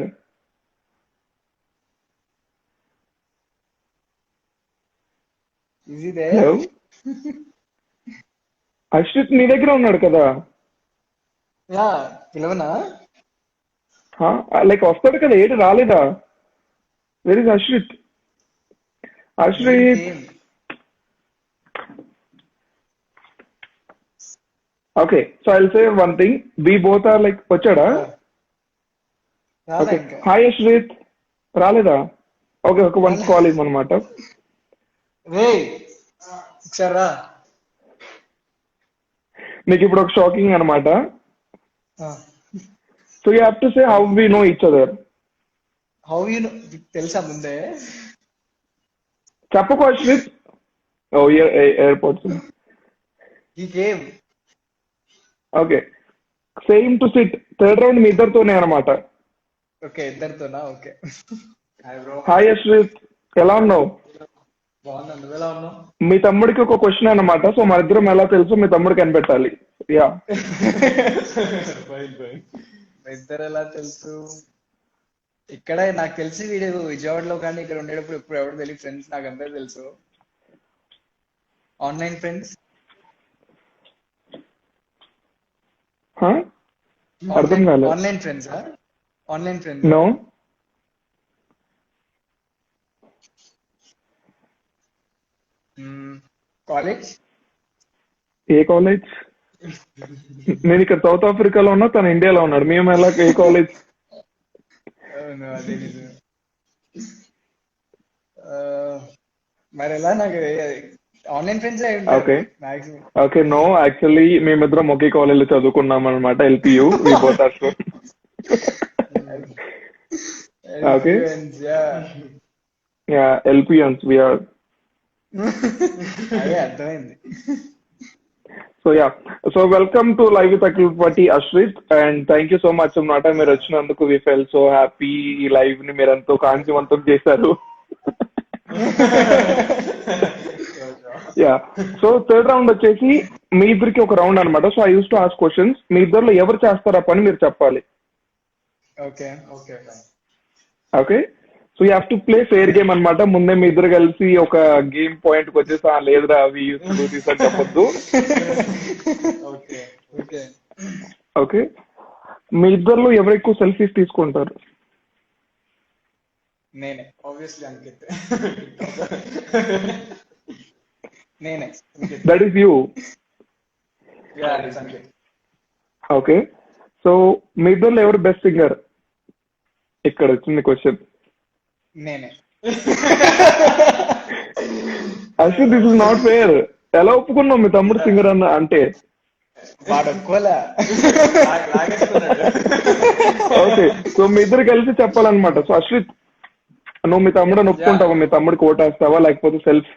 Is he there? Hello Ashrith నీ దగ్గర ఉన్నాడు కదా, యా, పిలవనా? లైక్ వస్తాడు కదా, ఏడు రాలేదా? Where is Ashrith? Ashrith, Game. Okay. So I'll say one thing, we both are like వచ్చాడా? రాలా ఓకే. ఇంకా. హాయ్ అశ్రిత్, రాలేదా? ఓకే, ఒక వన్ కాల్ ఇవ్వమన్నమాట. రే ఒకసారి రా. మీకు ఇప్పుడు ఒక షాకింగ్ అనమాట. So you have to say how we know each other. How you know? తెలుసా ముందే? చెప్పకు అశ్రిత్. Oh airports. ఈ game. Okay, same to sit. Third round మీ ఇద్దరితోనే అనమాట. ఓకే, ఇద్దరితోనా? Okay. Hi bro. Hi Ashrith, ఎలా ఉన్నావు? బాగున్నాను, నువ్వు ఎలా ఉన్నావు? మీ తమ్ముడికి ఒక క్వశ్చన్ అనమాట. సో మన ఇద్దరం ఎలా తెలుసు మీ తమ్ముడు కనిపెట్టాలి. యా. ఇద్దరు ఎలా తెలుసు? ఇక్కడ నాకు తెలిసి వీడు విజయవాడలో కానీ ఇక్కడ ఉండేటప్పుడు ఎప్పుడు ఎవరు తెలియదు ఫ్రెండ్స్, నాకు అందరూ తెలుసు. Online friends. అర్థం కాలేదు. Online friends. Online friends. No. College. ఏ కాలేజ్? నేను ఇక్కడ సౌత్ ఆఫ్రికాలో ఉన్నా, తను ఇండియాలో ఉన్నాడు. మేము ఎలా ఏ కాలేజ్? అదే నిజమే. మరి ఎలా? నాకు online friends okay. Maximum. Okay, no, actually మేమిద్దరం ఒకే కాలేజ్ లో చదువుకున్నాం అనమాట. LPU. We both are from. Okay. Yeah, LPUians we are. అదే అర్థమైంది. So yeah, so welcome to live with అఖిల్పతి Ashrith, and thank you so much అన్నమాట మీరు వచ్చినందుకు. We fell so happy. ఈ లైవ్ ని మీరు ఎంతో కాంతివంతం చేశారు. యా, సో థర్డ్ రౌండ్ వచ్చేసి మీ ఇద్దరికి ఒక రౌండ్ అనమాట. So I use to ask questions. మీ ఇద్దరులో ఎవరు చేస్తారా పని మీరు చెప్పాలి. Okay. Okay, so you have to play fair game అనమాట. ముందే మీ ఇద్దరు కలిసి ఒక గేమ్ పాయింట్ కి వచ్చేసి లేదురా అవి తీసుకొని చెప్పొద్దు. ఓకే, మీ ఇద్దరులో ఎవరు ఎక్కువ సెల్ఫీస్ తీసుకుంటారు? నేనే, ఆబ్వియస్లీ అంకిత్. నేనే. That is you. Ankit. Okay, so మీ ఇద్దరులో ఎవరు బెస్ట్ సింగర్? ఇక్కడ వచ్చింది క్వశ్చన్. నేనే. Actually this is not fair. ఎలా ఒప్పుకున్నావు మీ తమ్ముడు సింగర్ అన్న అంటే? వాడు ఒప్పుకోలే. ఓకే, సో మీ ఇద్దరు కలిసి చెప్పాలన్నమాట. సో అశ్రిత్, నువ్వు మీ తమ్ముడు ఒప్పుకుంటావా? మీ తమ్ముడికి ఓటేస్తావా లేకపోతే సెల్ఫ్?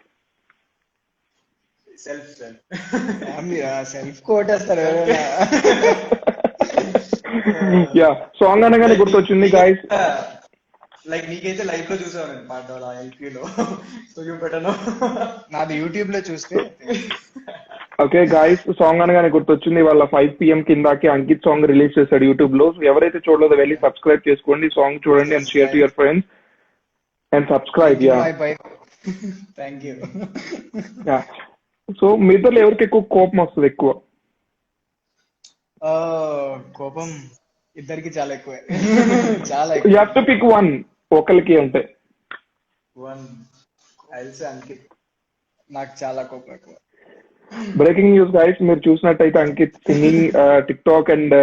సెల్ఫ్ కోటేస్తారు. యా, సాంగ్ అనగానే గుర్తొచ్చింది గాయస్. లైక్ నీకైతే లైవ్ లో చూసాను పాడడం ఎల్పీలో. So you better know. నాది యూట్యూబ్ లో చూస్తే. ఓకే గాయస్, సాంగ్ అనగానే గుర్తొచ్చింది. వాళ్ళ 5 PM కిందకి అంకిత్ సాంగ్ రిలీజ్ చేశాడు యూట్యూబ్ లో. ఎవరైతే చూడలేదో వెళ్ళి సబ్స్క్రైబ్ చేసుకోండి, సాంగ్ చూడండి and share to your friends and subscribe. Yeah, thank you. Yeah, so మీ ఇద్దరు ఎవరికి ఎక్కువ కోపం వస్తుంది? ఎక్కువ కోపం ఇద్దరికి చాలా ఎక్కువ. చాలా you have to pick one. ఒకరికి అంటే అంకిత్. నాకు చాలా కోపం ఎక్కువ. బ్రేకింగ్ న్యూస్ గైస్, మీరు చూసినట్టయితే Ankit singing TikTok and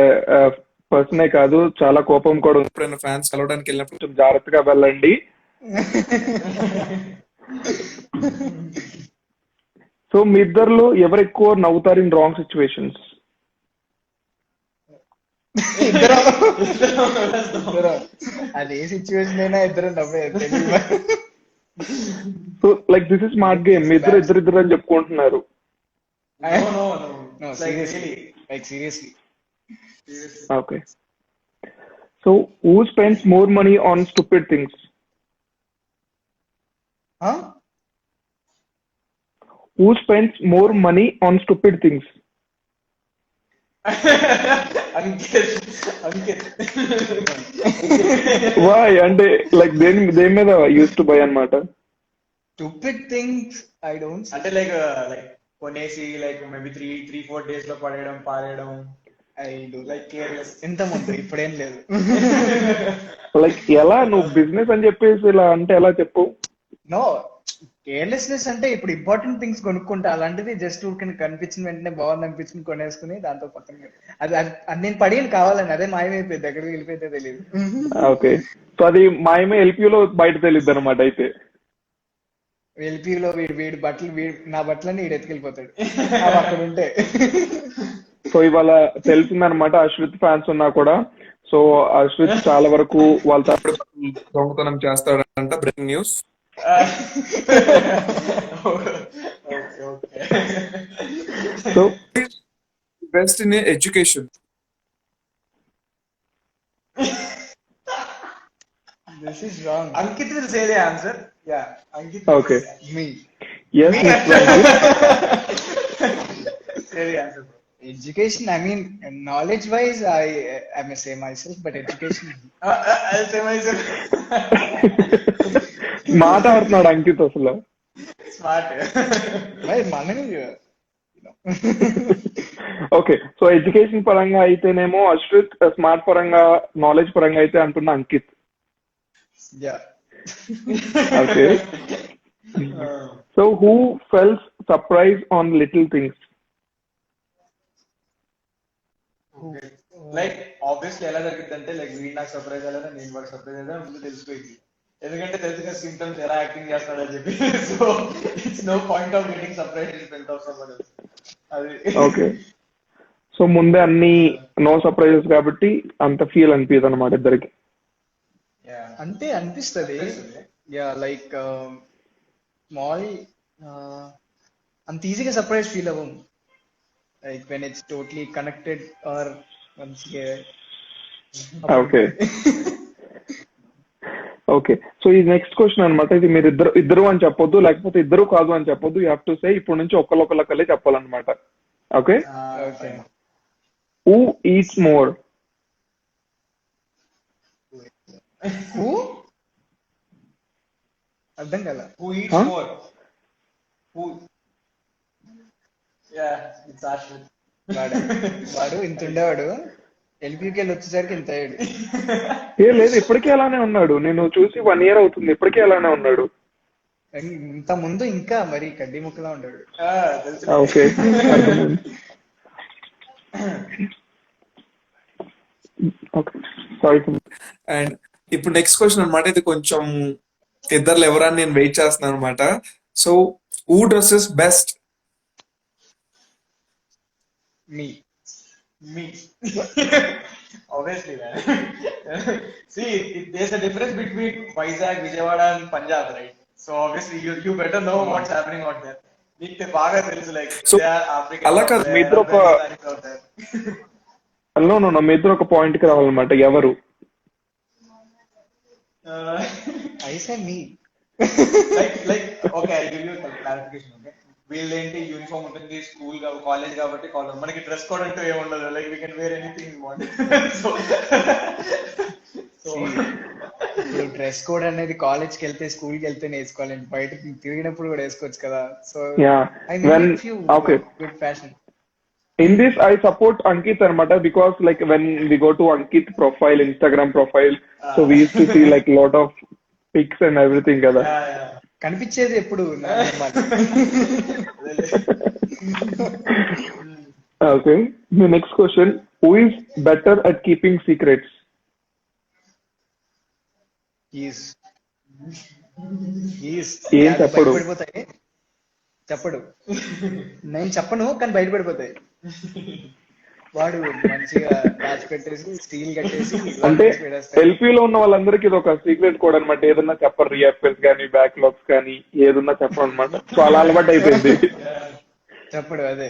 పర్సనే కాదు, చాలా కోపం కూడా ఉంది. ఎప్పుడైనా ఫ్యాన్స్ కలవడానికి వెళ్ళినప్పుడు కొంచెం జాగ్రత్తగా వెళ్ళండి. సో మీ ఇద్దరులో ఎవరు ఎక్కువ నవ్వుతారు ఇన్ రాంగ్ సిచ్యువేషన్స్? ఇద్దరం ఇద్దరం అది ఏ సిచ్యువేషన్ అయినా ఇద్దరం నవ్వే తెలియదు. So like this is smart game, మీ ఇద్దరు ఇద్దరు ఇద్దరు అని చెప్పుకుంటున్నారు. No, seriously. Like seriously. Okay. So who spends more money on stupid things? Huh? Who spends more money on stupid things? Ankit Ankit Why? అంటే లైక్ దేని మీద యూస్ టు బై అన్నమాట. Stupid things I don't see. అంటే like కొనేసి like maybe 3-4 days లో పడేయడం పారేయడం. I do. Like careless. ఎంత ముందు ఇప్పుడేం లేదు. లైక్ ఎలా నువ్వు బిజినెస్ అని చెప్పేసి ఇలా అంటే ఎలా చెప్పు? నో కేర్లెస్నెస్ అంటే ఇప్పుడు ఇంపార్టెంట్ థింగ్స్ కొనుక్కుంటా, అలాంటిది జస్ట్ ఊరికి కనిపించిన వెంటనే బాగుంది అనిపించుకుని కొనేసుకుని దాంతో పక్కన అది నేను పడేది కావాలని అదే మాయమైపోయింది, ఎక్కడికి వెళ్ళిపోయిందో తెలియదు. ఓకే, సో అది మాయమే ఎల్పిలో బయట తెలియదు అనమాట. అయితే ఎల్పీలో వీడి బట్టలు నా బట్టలన్నీ వీడు ఎత్తుకెళ్ళిపోతాడు అక్కడ ఉంటే. సో ఇవాళ తెలిసిందనమాట అశ్విత్ ఫ్యాన్స్ ఉన్నా కూడా. సో అశ్విత్ చాలా వరకు వాళ్ళ దొంగతనం చేస్తాడంట. Breaking news. So best in education. This is wrong. Ankit will say the answer. Yeah, Ankit. Okay. Me. yes, Say the answer. Education, I mean, knowledge wise, I may say myself, but education. I'll say myself. మాట్లాడుతున్నాడు అంకిత్ అసలు. Smart. మనని okay, so education పరంగా అయితేనేమో Ashwith, smart పరంగా knowledge పరంగా అయితే అంటున్నా Ankit. Yeah. Okay, so who feels surprise on little things? Like obviously ఎలా జరుగుతుందంటే లైక్ వీడు నాకు సర్ప్రైజ్ అయ్యాలని నేను వాడు సర్ప్రైజ్ అయ్యా ముందు తెలిసిపోయింది. ఎందుకంటే తెలుసుగా సిమ్టమ్స్ ఎలా యాక్టింగ్ చేస్తాడని చెప్పి. So it's no point of getting surprise in front of someone else. అది ఓకే, సో ముందే అన్ని నో సర్ప్రైజెస్ కాబట్టి అంత ఫీల్ అనిపించదు అనమాట ఇద్దరికి. అంటే అనిపిస్తుంది. యా లైక్ స్మాల్ అంత ఈజీగా సర్ప్రైజ్ ఫీల్ అవ్వం. Like when it's totally connected are ones okay okay, so ఈ నెక్స్ట్ క్వశ్చన్ అనమాట. ఇది మీరు ఇద్దరు అని చెప్పొద్దు, లేకపోతే ఇద్దరు కాదు అని చెప్పొద్దు. యూ హ్యావ్ టు సే ఇప్పుడు నుంచి ఒకళ్ళొకళ్ళకల్లే చెప్పాలన్నమాట. Okay, okay. Who eats more? Who అర్థం కదా. who eats more? Who? Yeah, it's Ashwin. వాడు ఇంత ఉండేవాడు, ఎల్పీకి వెళ్ళి వచ్చేసరికి ఇంత అయ్యాడు. ఏ లేదు, ఇప్పటికే అలానే ఉన్నాడు. నేను చూసి 1 year అవుతుంది, ఇప్పటికే అలానే ఉన్నాడు. ఇంత ముందు ఇంకా మరి కడ్డీ ముక్కలా ఉంటాడు. Okay, okay, sorry. అండ్ ఇప్పుడు నెక్స్ట్ క్వశ్చన్ అనమాట. ఇది కొంచెం ఇద్దరు ఎవరని నేను వెయిట్ చేస్తున్నాను అనమాట. So who dresses best? Me Me. Obviously, man. See, there's a difference between Vizag, Vijayawada and Punjab, right? So obviously you better know what's happening out there. నీకు బాగా తెలుసు లైక్ So, అలా కాదు, మీ ఇద్దరు మీ ఇద్దరు ఒక పాయింట్ కి రావాలన్నమాట. ఎవరు? I say me. Like okay, I give you clarification. Okay, వీళ్ళేంటి యూనిఫామ్ ఉంటుంది, స్కూల్ కాలేజ్ కాబట్టి కాలేజ్ మనకి డ్రెస్ కోడ్ అంటూ ఏముండదు. Like we can wear anything you want. So ఇప్పుడు డ్రెస్ కోడ్ అనేది కాలేజ్ కి వెళ్తే స్కూల్ కి వెళ్తే వేసుకోవాలండి, బయట తిరిగినప్పుడు కూడా వేసుకోవచ్చు కదా. So good fashion. In this, I support Ankit Armata because like when we go to Ankit profile, Instagram profile, so we used to see like lot of pics and everything. Kada. కనిపించేది ఎప్పుడు. Okay. The next question: who is better at keeping secrets? బయటపడిపోతాయి. చెప్పడు. నేను చెప్పను కానీ బయటపడిపోతాయి. వాడు మంచిగా దాచిపెట్టేసి steel కట్టేసి అంటే లాక్ పెట్టేస్తాడు. ఎల్పీలో ఉన్న వాళ్ళందరికీ ఇది ఒక సీక్రెట్ కోడ్ అనమాట. ఏదన్నా చెప్పరు, రీఎఫ్ఎస్ కానీ బ్యాక్లాగ్స్ కానీ ఏదన్నా చెప్పరు అనమాట. సో అలా అలవాటు అయిపోయింది. చెప్పడు అదే.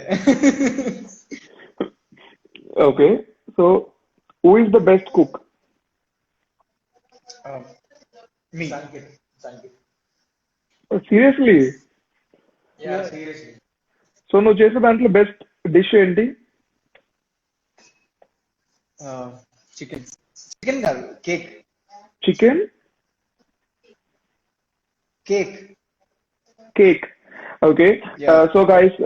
Okay, so who is the best cook? మీ సంకిత్. సీరియస్లీ? సీరియస్లీ. సో నువ్వు చేసే దాంట్లో బెస్ట్ డిష్ ఏంటి? చికెన్ కాదు, cake. Chicken cake. Cake. Okay, so guys,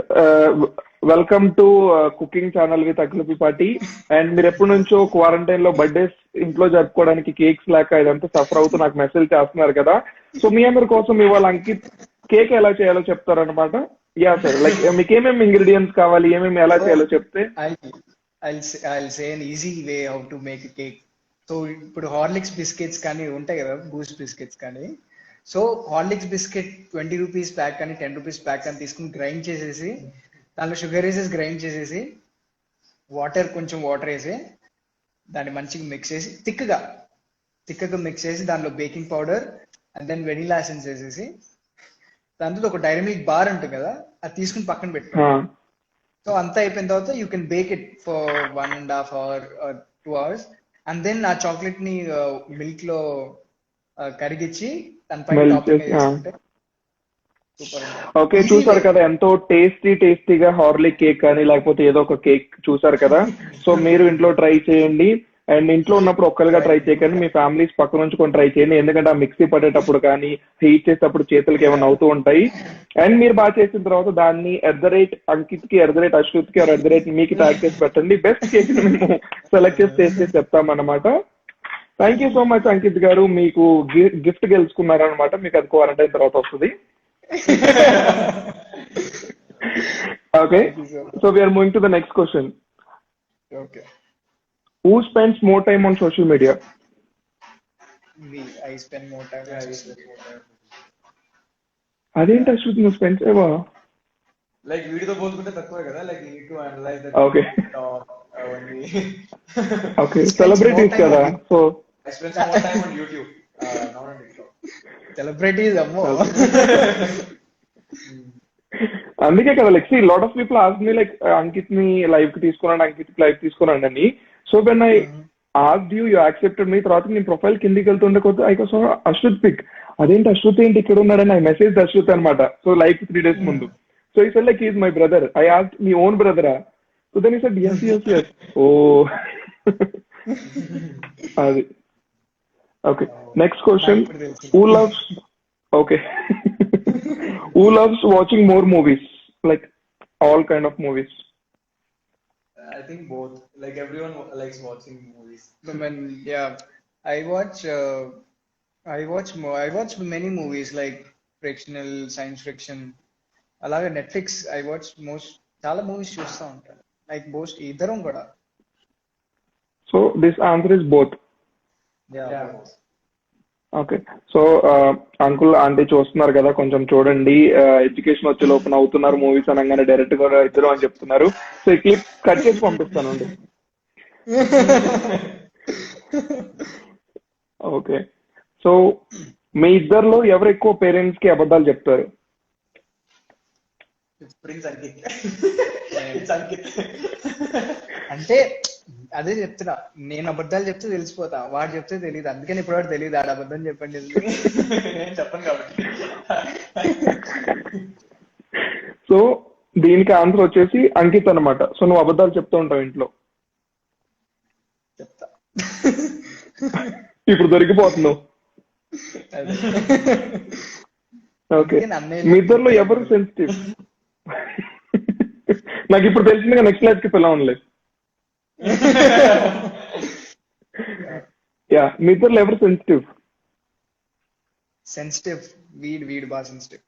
welcome to cooking channel with అఖిలపి పార్టీ. అండ్ మీరు ఎప్పటి నుంచో క్వారంటైన్ లో బర్త్డేస్ ఇంట్లో జరుపుకోవడానికి కేక్స్ లేక ఇదంతా సఫర్ అవుతూ నాకు మెసేజ్ చేస్తున్నారు కదా. సో మీ అందరి కోసం ఇవాళ అంకిత్ కేక్ ఎలా చేయాలో చెప్తారనమాట. యా సార్, లైక్ మీకు ఏమేమి ఇంగ్రీడియంట్స్ కావాలి, ఏమేమి ఎలా చేయాలో చెప్తే. I'll say an easy way how to make a cake. So ఇప్పుడు హార్లిక్స్ బిస్కెట్స్ కానీ ఉంటాయి కదా, బూస్ట్ బిస్కెట్స్ కానీ. So Horlicks biscuit 20 rupees pack కానీ 10 రూపీస్ ప్యాక్ అని తీసుకుని గ్రైండ్ చేసేసి దాంట్లో షుగర్ వేసేసి గ్రైండ్ చేసేసి కొంచెం వాటర్ వేసి దాన్ని మంచిగా మిక్స్ చేసి థిక్గా మిక్స్ చేసి దాంట్లో baking powder and then vanilla essence వేసేసి దాంతో ఒక డైరీ మిల్క్ బార్ ఉంటుంది కదా, అది తీసుకుని పక్కన పెట్టుకోండి. సో అంతా అయిపోయిన తర్వాత you can bake it for 1.5 hour or 2 hours. And then ఆ చాక్లెట్ ని మిల్క్ లో కరిగించి దానిపైన టాపింగ్ వేసుకుంటే సూపర్. ఓకే, చూసారు కదా ఎంతో టేస్టీగా హార్లిక్ కేక్ కానీ లేకపోతే ఏదో ఒక కేక్ చూసారు కదా. సో మీరు ఇంట్లో ట్రై చేయండి. అండ్ ఇంట్లో ఉన్నప్పుడు ఒక్కరిగా ట్రై చేయకండి, మీ ఫ్యామిలీస్ పక్క నుంచి కొన్ని ట్రై చేయండి. ఎందుకంటే ఆ మిక్సీ పట్టేటప్పుడు కానీ హీట్ చేసేటప్పుడు చేతులకి ఏమైనా అవుతూ ఉంటాయి. అండ్ మీరు బాగా చేసిన తర్వాత దాన్ని @అంకిత్ కి @అశ్వత్ కి మీకు ట్యాగ్ చేసి పెట్టండి. బెస్ట్ కేక్ మేము సెలెక్ట్ చేసి టేస్ట్ చేసి చెప్తామన్నమాట. Thank you so much Ankit garu, మీకు గిఫ్ట్ గెలుచుకున్నారనమాట. మీకు అది క్వారంటైన్ తర్వాత వస్తుంది. Okay, so we are moving to the next question. Okay. Who spends more time on social media? I spend more time. అదేంటి అశ్వత్ నువ్వు స్పెండ్ చేయవా? లైక్ వీడియోతో పోల్చుకుంటే తక్కువే కదా. Like need to analyse that. Okay okay, celebrities కదా. So I spend more time on YouTube, not on TikTok. Celebrities అమ్మో. అందుకే కదా like see lot of people ask me like Ankit ని లైవ్ కి తీసుకున్నాను, అంకిత్ లైవ్ తీసుకున్నాను అని. So when I asked you accepted me. తర్వాత నేను ప్రొఫైల్ కిందికి వెళ్తుండే కొద్ది ఐ సో అశ్వత్ పిక్. అదేంటి అశ్వత్ ఏంటి ఇక్కడ ఉన్నాడని ఐ మెసేజ్ అశ్వత్ అనమాట. సో లైవ్ 3 days ముందు. So he said like is my brother. I asked me own బ్రదరా? So then he said yes. Oh అది. Okay, next question. Who loves watching more movies, like all kind of movies? I think both. Like everyone likes watching movies. I watch many movies like frictional, science fiction. అలాగే Netflix చాలా movies చూస్తూ ఉంటాను. Like boast ఇద్దరం కూడా. So this answer is both. Yeah. Okay, so uncle aunty చూస్తున్నారు కదా, కొంచెం చూడండి. ఎడ్యుకేషన్ వచ్చి లోపల అవుతున్నారు మూవీస్ అనగానే డైరెక్ట్ గా ఇద్దరు అని చెప్తున్నారు. సో ఈ క్లిప్ కట్ చేసి పంపిస్తానండి. ఓకే, సో మీ ఇద్దరిలో ఎవరు ఎక్కువ పేరెంట్స్ కి అబద్ధాలు చెప్తారు? Prince Ankit. It's Ankit. అంటే అదే చెప్తున్నా, నేను అబద్ధాలు చెప్తే తెలిసిపోతా, వాడు చెప్తే తెలియదు. అందుకని ఇప్పుడు తెలియదు ఆడ అబద్ధం చెప్పండి. నేను చెప్పను కాబట్టి. సో దీనికి ఆన్సర్ వచ్చేసి అంకిత్ అనమాట. సో నువ్వు అబద్ధాలు చెప్తూ ఉంటావు ఇంట్లో. చెప్తా. ఇప్పుడు దొరికిపోతున్నావు. ఓకే, మీ ఇద్దరిలో ఎవరు సెన్సిటివ్? నాకు ఇప్పుడు తెలిసిందిగా నెక్స్ట్ క్లాస్ కి పిలవనులే. యా, మీ ఇద్దరు ఎవరు సెన్సిటివ్? వీడు బాగా సెన్సిటివ్.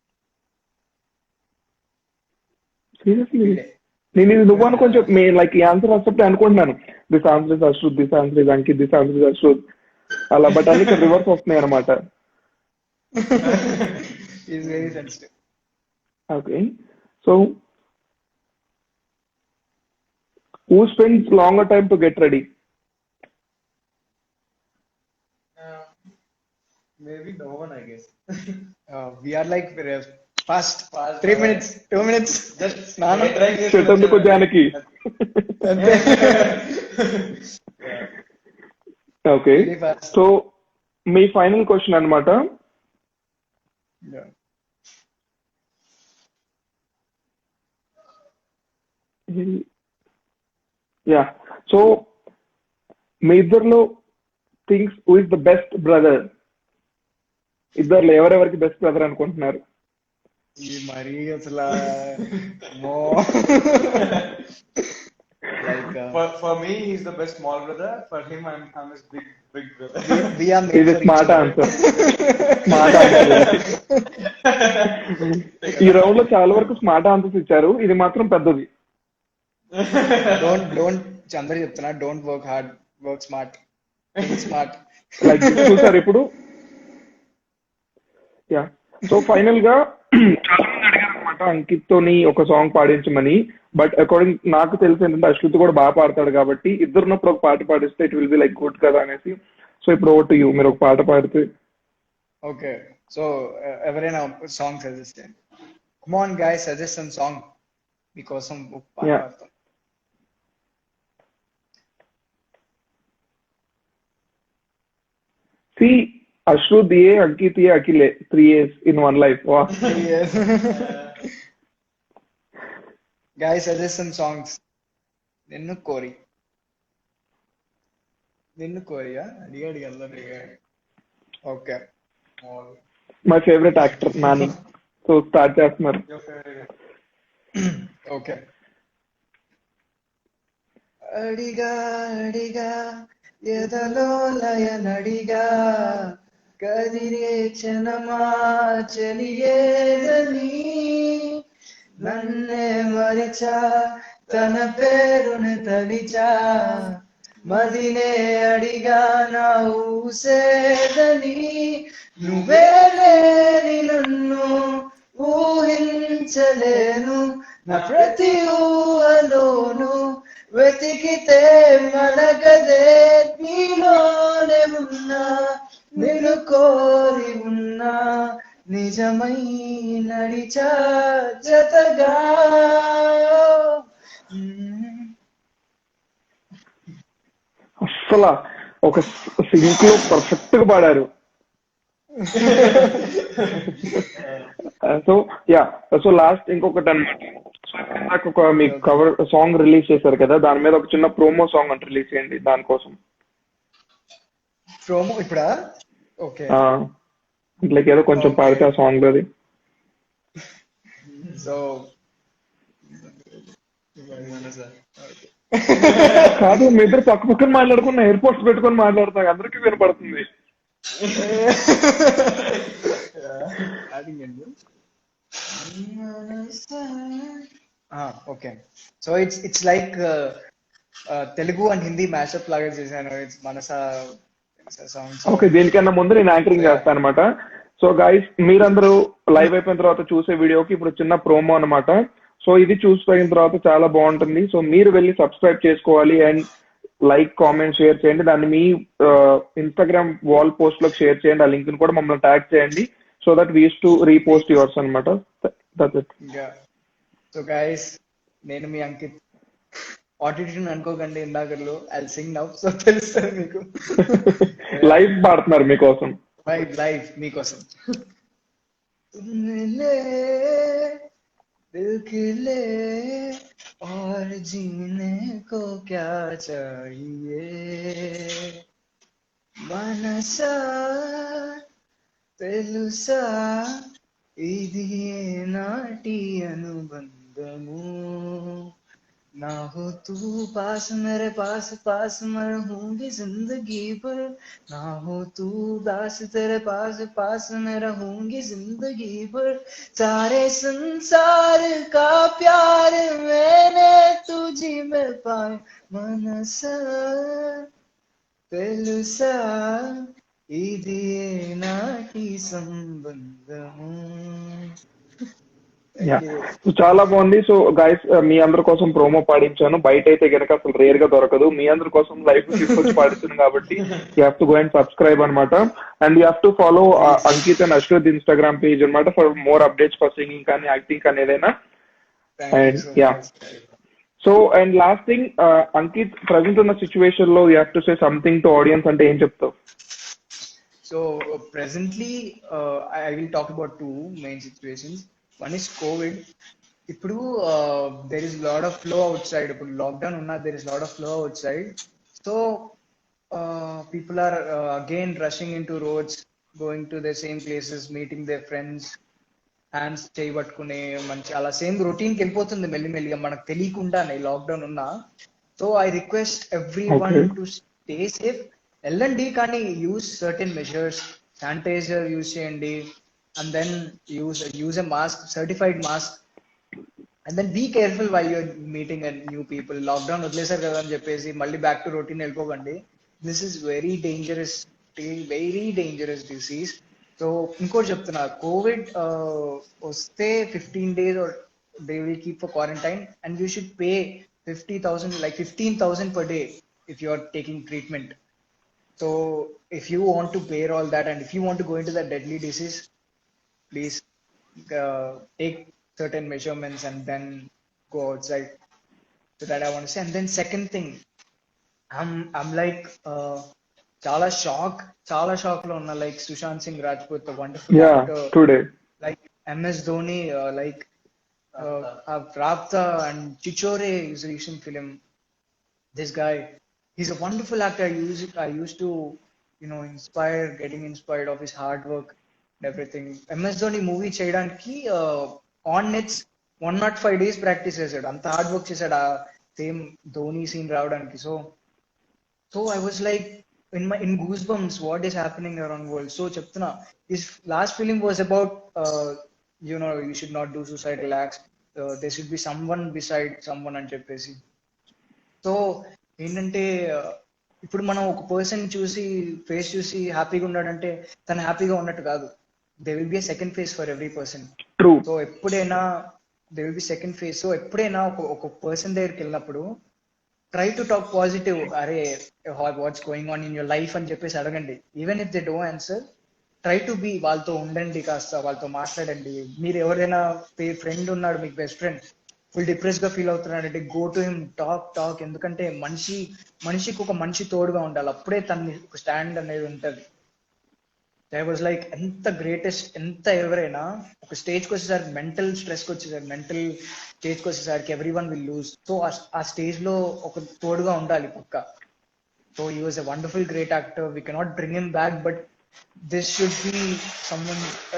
సీరియస్లీ నేను ఇది నువ్వు అని కొంచెం లైక్ ఈ ఆన్సర్ అసెప్ట్ అనుకుంటున్నాను. This answer is Ashruth, this answer is Ankit, this answer is Ashruth అలా. బట్ అన్ని రివర్స్ వస్తున్నాయి అనమాట. Is very sensitive. Okay, so Who spends longer time to get ready? Maybe no one, I guess. We are like fast. Fast, 3 minutes, 2 minutes. Just స్నానం. hair drying చేసుకొని చెట్టెందుకు వచ్చానండి. జానకి? అంతే. Yeah. Okay, Very fast. So మీ final question అన్నమాట. Yeah. Yeah, so మీ ఇద్దరిలో things who is the best brother? ఇద్దరిలో ఎవరెవరికి బెస్ట్ బ్రదర్ అనుకుంటున్నారు? ఇది మరీ అసలు like For me, he's the best small brother. For him, I'm his big brother. ఇది స్మార్ట్ ఆన్సర్. Smart answer. ఈ రౌండ్ లో చాలా వరకు స్మార్ట్ ఆన్సర్స్ ఇచ్చారు, ఇది మాత్రం పెద్దది. డోంట్ అందరూ చెప్తున్నా, don't work hard, work smart. Smart like చూసారు ఇప్పుడు. యా, సో ఫైనల్ గా చాలా మంది అడిగారు అనమాట అంకిత్ తోని ఒక సాంగ్ పాడించమని. బట్ అకార్డింగ్ నాకు తెలిసి ఏంటంటే అశ్రుత్ కూడా బాగా పాడతాడు కాబట్టి ఇద్దరు ఉన్నప్పుడు ఒక పాట పాడిస్తే it will be like good కదా అనేసి. సో ఇప్పుడు ఓవర్ టు యూ, మీరు ఒక పాట పాడితే. ఓకే, సో ఎవరైనా సాంగ్ సజెస్ట్ చేయండి. Come on guys, suggest some song. మీకోసం ఒక పాట Yeah. పాడతాం. సి అశ్రుత్ ఏ, అంకిత్ ఏ, అఖిలే, 3 years in one life. వా, గైస్ సజెస్ట్ సమ్ సాంగ్స్. నిన్ను కోరియా అడిగాడు అందరు. Okay, my favourite actor Nani. So start చేస్తున్నారు. Your favorite. ఓకే. అడిగా అడిగా ఎదలో లయనడిగా కదిరే క్షణమా చెలియేదని నన్నే మరిచా తన పేరుని తలిచా మదినే అడిగా నా ఊసేదని నువ్వే లేని నన్ను ఊహించలేను నా ప్రతి ఊహలోను వెతికితే మనకదే నీలోనే ఉన్నా నిన్ను కోరి ఉన్నా నిజమై నడిచా జతగా. అస్సలు ఒక సింక్ లో పర్ఫెక్ట్ గా పాడారు. సో యా, సో లాస్ట్ ఇంకొకటి అనమాట. సో నాకు ఒక మీ కవర్ సాంగ్ రిలీజ్ చేశారు కదా, దాని మీద ఒక చిన్న ప్రోమో సాంగ్ అంటే రిలీజ్ చేయండి దానికోసం. ప్రోమో ఇప్పుడా? ఓకే, లైక్ ఏదో కొంచెం పాడితే ఆ సాంగ్ అది. సో కాదు, మీ ఇద్దరు పక్క పక్కన మాట్లాడుకున్న ఎయిర్ పోర్ట్స్ పెట్టుకొని మాట్లాడుతున్నారు, అందరికీ వినపడుతుంది. Okay, so it's like Telugu and Hindi mashup లాగా చేశాను. It's Manasa songs. ఓకే, దీనికన్నా ముందు నేను యాంకరింగ్ చేస్తాను అనమాట. సో గైస్, మీరందరూ లైవ్ అయిపోయిన తర్వాత చూసే వీడియోకి ఇప్పుడు చిన్న ప్రోమో అనమాట. సో ఇది చూసిపోయిన తర్వాత చాలా బాగుంటుంది. సో మీరు వెళ్ళి సబ్స్క్రైబ్ చేసుకోవాలి అండ్ లైక్, కామెంట్, షేర్ చేయండి. దాన్ని మీ ఇన్స్టాగ్రామ్ వాల్ పోస్ట్ లోకి షేర్ చేయండి. ఆ లింక్ ని కూడా మమ్మల్ని ట్యాగ్ చేయండి. So that we use to repost yours అనమాట. That's it. సో గైస్, నేను మీ అంకిత్. ఆటిట్యూడ్ అనుకోకండి ఇందాకలో. ఐ సింగ్ నౌ, సో తెలుస్తుంది మీకు. లైవ్ పాడుతున్నారు మీకోసం. లైవ్ మీకోసం. दिल खिले और जीने को क्या चाहिए మనసా తెలుసా ఇది నాటి అనుబంధము ना हो तू पास मेरे पास पास मैं रहूंगी जिंदगी भर ना हो तू दास तेरे पास मैं रहूंगी जिंदगी भर सारे संसार का प्यार मैंने तुझी में पाया मनसा తెలుసా ఇది నాటి సంబంధము. Yeah, thank you. సో చాలా బాగుంది. సో గైస్, మీ అందరి కోసం ప్రోమో పాడించాను. బయట అయితే గనక అసలు రేర్ గా దొరకదు. మీ అందరి కోసం లైవ్ తీసుకొచ్చి పాడించాను కాబట్టి you have to go and subscribe అనమాట. And you have to follow please. Ankit and Ashwath Instagram page అనమాట for more updates for singing కానీ యాక్టింగ్ కానీ ఏదైనా. Thank you and so yeah, much. So and last thing, Ankit present ఉన్న situation లో you have to say something to audience అంటే ఏం చెప్తావు? So presently, I will talk about two main situations. One is COVID. ఇప్పుడు there is a lot of flow outside. ఇప్పుడు lockdown ఉన్నా there is a lot of flow outside. So people are again rushing into roads, going to the same places, meeting their friends, hands చేయబట్టుకునే మంచి అలా same రొటీన్కి వెళ్ళిపోతుంది మెల్లిమెల్లిగా మనకు తెలియకుండానే lockdown ఉన్నా. So I request everyone Okay. To stay safe. వెళ్ళండి కానీ use certain measures, sanitizer use చేయండి, and then use a mask, certified mask, and then be careful while you're meeting and new people. Lockdown వదిలేసారు కదా అని చెప్పేసి మళ్ళీ back to routine వెళ్ళిపోకండి. This is very dangerous disease. So ఇంకోటి చెప్తున్నా, Covid వస్తే 15 days they will keep for quarantine and you should pay 50,000 like 15,000 per day if you are taking treatment. So if you want to bear all that and if you want to go into that deadly disease, please take certain measurements and then go outside. So that I want to say. And then second thing, I'm like చాలా shock లో ఉన్నా. Like Sushant Singh Rajput, wonderful yeah, actor, today. like MS Dhoni, like Rabta and Chichore is a recent film. This guy, he's a wonderful actor. I used to, getting inspired of his hard work and everything. MS Dhoni movie చేయడానికి on nets 105 days practice చేశాడు. అంత hard work చేశాడు ఆ same Dhoni scene రావడానికి. So I was like in goosebumps what is happening around world. So చెప్తున్నా, his last film was about you should not do suicidal acts, there should be someone beside someone అని చెప్పేసి. So ఏంటంటే ఇప్పుడు మనం ఒక person చూసి face చూసి హ్యాపీగా ఉన్నాడంటే తను హ్యాపీగా ఉన్నట్టు కాదు. They will be second face for every person. True. So ఎప్పుడైనా they will be second face. So ఎప్పుడైనా ఒక పర్సన్ దగ్గరికి వెళ్ళినప్పుడు ట్రై టు టాక్ పాజిటివ్. అరే what's going on in your life అని చెప్పేసి అడగండి. Even if they do answer, try to be వాళ్ళతో ఉండండి, కాస్త వాళ్ళతో మాట్లాడండి. మీరు ఎవరైనా ఫ్రెండ్ ఉన్నాడు, మీకు బెస్ట్ ఫ్రెండ్ ఫుల్ డిప్రెస్ గా ఫీల్ అవుతున్నాడంటే గో టు హిమ్, టాక్. ఎందుకంటే మనిషికి ఒక మనిషి తోడుగా ఉండాలి, అప్పుడే తన ఒక స్టాండ్ అనేది ఉంటది. ఐ వాజ్ లైక్ ఎంత ఎవరైనా ఒక స్టేజ్కి వచ్చేసరికి మెంటల్ స్ట్రెస్కి వచ్చేసరికి మెంటల్ స్టేజ్కి వచ్చేసరికి every one will lose. So ఆ స్టేజ్ లో ఒక తోడుగా ఉండాలి పక్క. So he was a wonderful great actor. We cannot bring him back, but this should be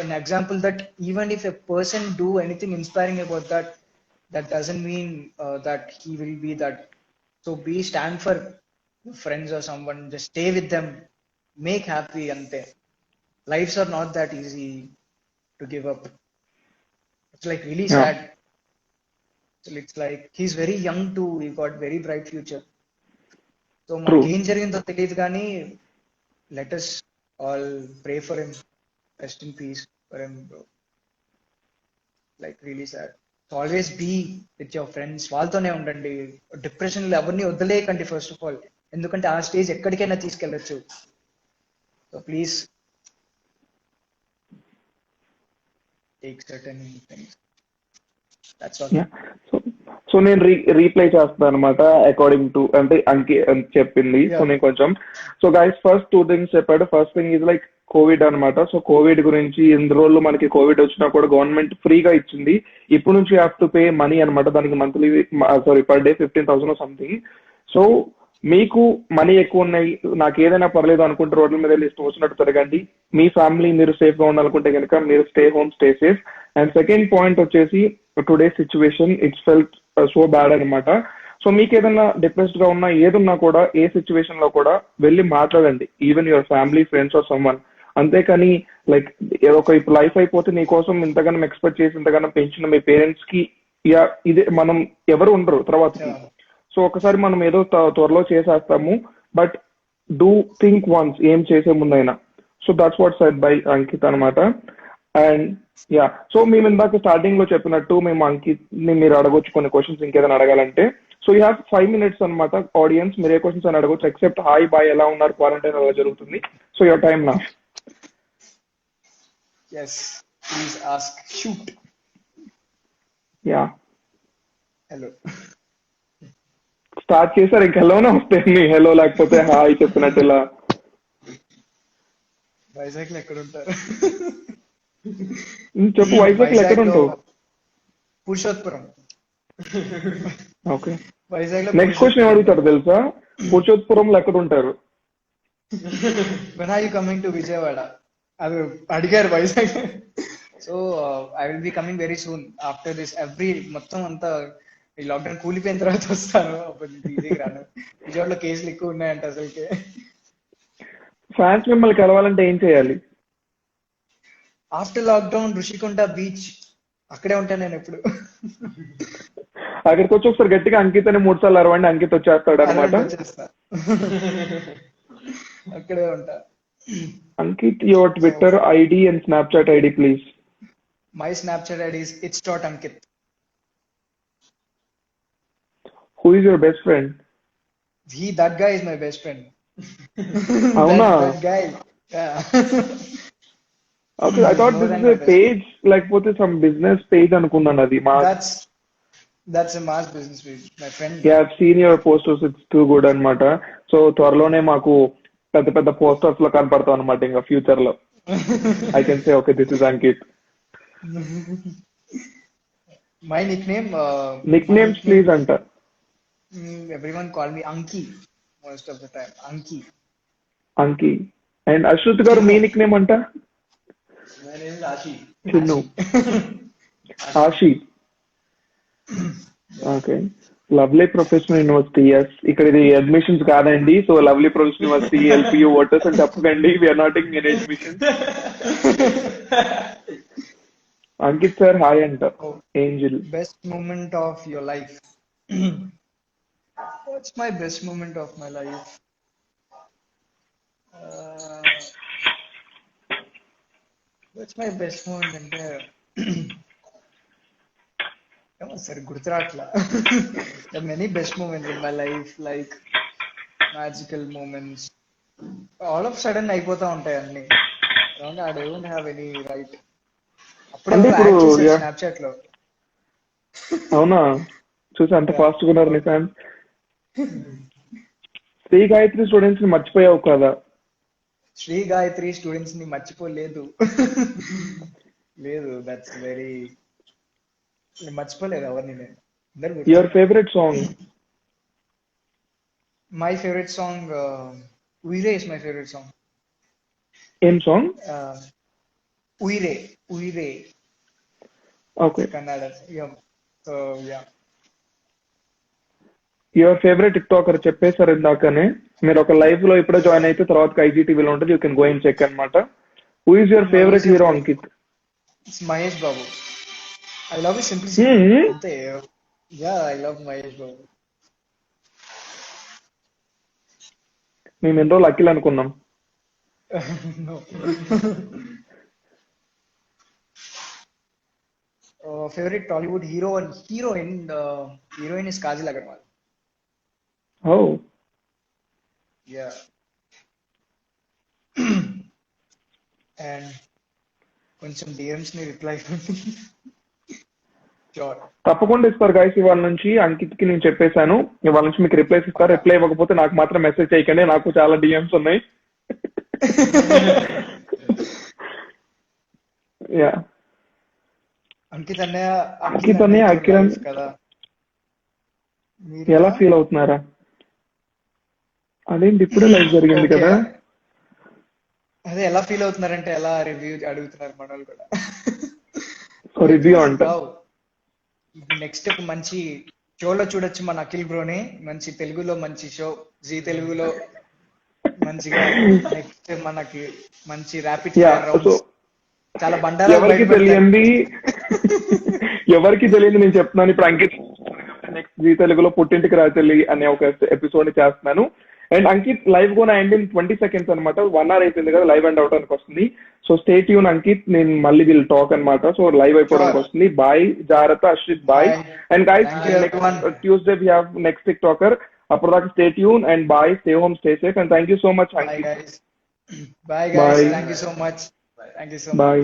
an example that even if a person do anything inspiring about that doesn't mean that he will be that. So stand for friends or someone, just stay with them, make happy ante. Lives are not that easy to give up. It's like really sad. So it's like he's very young too, he got very bright future. So మనకి ఏం జరిగిందో తెలియదు కానీ let us all pray for him. Rest in peace for him, bro. Like really sad. So always be with your friends. వాళ్ళతోనే ఉండండి. Depression లో ఎవరిని వదిలేయకండి first of all, ఎందుకంటే ఆ స్టేజ్ ఎక్కడికైనా తీసుకెళ్ళచ్చు. So please take certain things. That's all. So నేను reply చేస్తాను అనమాట అకార్డింగ్ టు అంటే అంకి చెప్పింది. సో నేను కొంచెం, సో గైస్ ఫస్ట్ 2 things చెప్పాడు. ఫస్ట్ థింగ్ ఇది లైక్ కోవిడ్ అనమాట. సో కోవిడ్ గురించి ఎన్ని రోజులు మనకి కోవిడ్ వచ్చినా కూడా గవర్నమెంట్ ఫ్రీగా ఇచ్చింది. ఇప్పుడు నుంచి హ్యావ్ టు పే మనీ అనమాట. దానికి monthly per day 15,000 something. So మీకు మనీ ఎక్కువ ఉన్నాయి, నాకు ఏదైనా పర్లేదు అనుకుంటే రోడ్ల మీద వెళ్ళి ఇష్టం వచ్చినట్టు తిరగండి. మీ ఫ్యామిలీ మీరు సేఫ్ గా ఉండాలనుకుంటే కనుక మీరు stay home, stay safe. And second point వచ్చేసి today situation it's felt so bad అనమాట. సో మీకు ఏదైనా డిప్రెస్డ్ గా ఉన్నా ఏదున్నా కూడా ఏ సిచ్యువేషన్ లో కూడా వెళ్ళి మాట్లాడండి, even your family, friends or someone. అంతేకాని లైక్ ఇప్పుడు లైఫ్ అయిపోతే నీకోసం ఇంతగానం ఎక్స్పెక్ట్ చేసి ఇంతగానం పెంచిన మీ పేరెంట్స్ కి ఇదే మనం ఎవరు ఉండరు తర్వాతకి. సో ఒకసారి మనం ఏదో త్వరలో చేసేస్తాము, బట్ డూ థింక్ వన్స్ ఏం చేసే ముందైనా. So that's what said by Ankit అనమాట. అండ్ యా, సో మేము ఇందాక స్టార్టింగ్ లో చెప్పినట్టు మేము అంకిత్ ని మీరు అడగొచ్చు కొన్ని క్వశ్చన్స్ ఇంకేదైనా అడగాలంటే. సో యూ హ్యావ్ 5 minutes అనమాట ఆడియన్స్, మీరు ఏ క్వశ్చన్స్ అని అడగొచ్చు ఎక్సెప్ట్ హాయ్ బాయ్ ఎలా ఉన్నారు, క్వారంటైన్ ఎలా జరుగుతుంది. సో యువర్ టైమ్ నా. Yes, please ask. Shoot. Yeah, Hello. Start చేశారు. ఇంక హెలోనే వస్తాయి, హెలో లేకపోతే హాయ్ చెప్పినట్టు ఇలా. వైజాగ్ లో ఎక్కడ ఉంటారు? చెప్పు, వైజాగ్ లో ఎక్కడ ఉంటావు? పురుషోత్పురం. ఓకే, వైజాగ్ లో నెక్స్ట్ క్వశ్చన్ ఏం అడుగుతారు తెలుసా? పురుషోత్పురంలో ఎక్కడ ఉంటారు? when are you coming to Vijayawada? అది అడిగారు Vizag. So I will be coming very soon after this. మొత్తం అంతా ఈ లాక్డౌన్ కూలిపోయిన తర్వాత వస్తాను. అప్పుడు ఈజీగా రాను. విజయవాడలో కేసులు ఎక్కువ ఉన్నాయంట అసలుకే. ఫ్యాన్స్ మిమ్మల్ని కలవాలంటే ఏం చేయాలి? ఆఫ్టర్ లాక్డౌన్ ఋషికొండ బీచ్, అక్కడే ఉంటాను నేను ఎప్పుడు. అక్కడికి వచ్చి ఒకసారి గట్టిగా అంకిత్ అని 3 సార్లు అరవండి, అంకిత్ వచ్చేస్తాడు అనమాట. వచ్చేస్తా. అక్కడే ఉంటా. Ankit, your Twitter ID and Snapchat ID please. My Snapchat ID is it's.ankit. Who is your best friend? That guy is my best friend. అవునా? That guy. Yeah. Okay, I thought this is a page లేకపోతే some business page అనుకున్నాను. అది మా That's a mass business page, my friend. Yeah, seen your posters, it's too good అనమాట. So త్వరలోనే మాకు పెద్ద పెద్ద పోస్టర్స్ లో కనపడతాం అనమాట ఇంకా ఫ్యూచర్ లో. I can say okay, this is Ankit. My nickname. Nick names please అంట. Everyone call me Anki most of the time. Anki. Anki. And Ashrut గారు మీ నిక్ నేమ్ అంట? My name is Ashi. Chinnu. Ashi. Okay, Lovely Professional University. Yes, ఇక్కడ ఇది అడ్మిషన్స్ కాదండి. So Lovely Professional University LPU voters అని చెప్పకండి. We are not taking any admission. Ankit sir hi అంట. Angel. Best moment of your life. What's my best moment of my life? What's my best moment అంటే ఏమో సరే గుర్తురాట్లా. Many best moments in my life, like magical moments. All of a sudden అయిపోతా ఉంటాయి అన్ని. I don't have any right. అంటే ఇప్పుడు Snapchat లో. అవునా? చూసి అంత ఫాస్ట్ గా ఉన్నారు నీ ఫ్యాన్స్. శ్రీ గాయత్రి స్టూడెంట్స్ ని మర్చిపోయావు కదా? శ్రీ గాయత్రి స్టూడెంట్స్ ని మర్చిపోలేదు. లేదు, దట్స్ వెరీ, మర్చిపోలేదు ఎవరిని నేను. Your favourite song? My favourite song Uyire is my favourite song. ఏం song? Uyire. Uyire. Okay, Kannada. So yeah. Your favourite TikToker చెప్పేశారు ఇందాకనే. మీరు ఒక లైవ్ లో ఇప్పుడే జాయిన్ అయితే తర్వాత ఐజీటీవీలో ఉంటుంది, you can go and check అనమాట. Who is your favourite hero Ankit? It's Mahesh Babu. I love his simplicity. అంతే. Yeah, I love Mahesh Babu. మేము ఎన్ని రోజులు అఖిల్ అనుకున్నాం. Favorite Tollywood hero and heroine is Kajal Agarwal. Oh. Yeah. And కొంచెం DMs ని రిప్లై ఇవ్వండి. Sure. తప్పకుండా ఇస్తారు గైస్. ఇవాళ నుంచి అంకిత్ కి నేను చెప్పేశాను, ఇవాళ నుంచి మీకు రిప్లైస్ ఇస్తారు. రిప్లై ఇవ్వకపోతే నాకు మాత్రం మెసేజ్ చేయకండి, నాకు చాలా డిఎమ్స్ ఉన్నాయి. యా, అంకిత్ అన్నయ్య అఖిల్ కదా. ఎలా ఫీల్ అవుతున్నారా? అదేంటి ఇప్పుడే లైవ్ జరిగింది కదా. అదే ఎలా ఫీల్ అవుతున్నారంటే ఎలా రివ్యూ అడుగుతున్నారు మన వాళ్ళు కూడా. రివ్యూ అంట. నెక్స్ట్ ఒక మంచి షోలో చూడొచ్చు మన అఖిల్ బ్రోని. మంచి తెలుగులో మంచి షో, జీ తెలుగులో మంచిగా. నెక్స్ట్ మనకి మంచి ర్యాపిడ్ ఫైర్ రౌండ్స్. చాలా బండారా. ఎవరికి తెలియదు నేను చెప్తున్నాను ఇప్పుడు. అంకిత్ నెక్స్ట్ జీ తెలుగులో పుట్టింటికి రాచెల్లి అనే ఒక ఎపిసోడ్ ని చేస్తున్నాను. అండ్ అంకిత్ లైవ్ కూడా ఎండ్ ఇన్ 20 seconds అనమాట. 1 hour అయిపోయింది కదా లైవ్ ఎండ్ అవడానికి వస్తుంది. సో స్టే ట్యూన్ అంకిత్, నేను మళ్ళీ విల్ టాక్ అనమాట. సో లైవ్ అయిపోవడానికి వస్తుంది. బాయ్ జాగ్రత్త Ashrith, bye. And guys next Tuesday we have next TikToker. అప్పటిదాకా stay tune and bye, stay home, stay safe and thank you so much Bye Ankit. guys. Bye guys. Bye. Thank you so much. Thank you so much. Bye.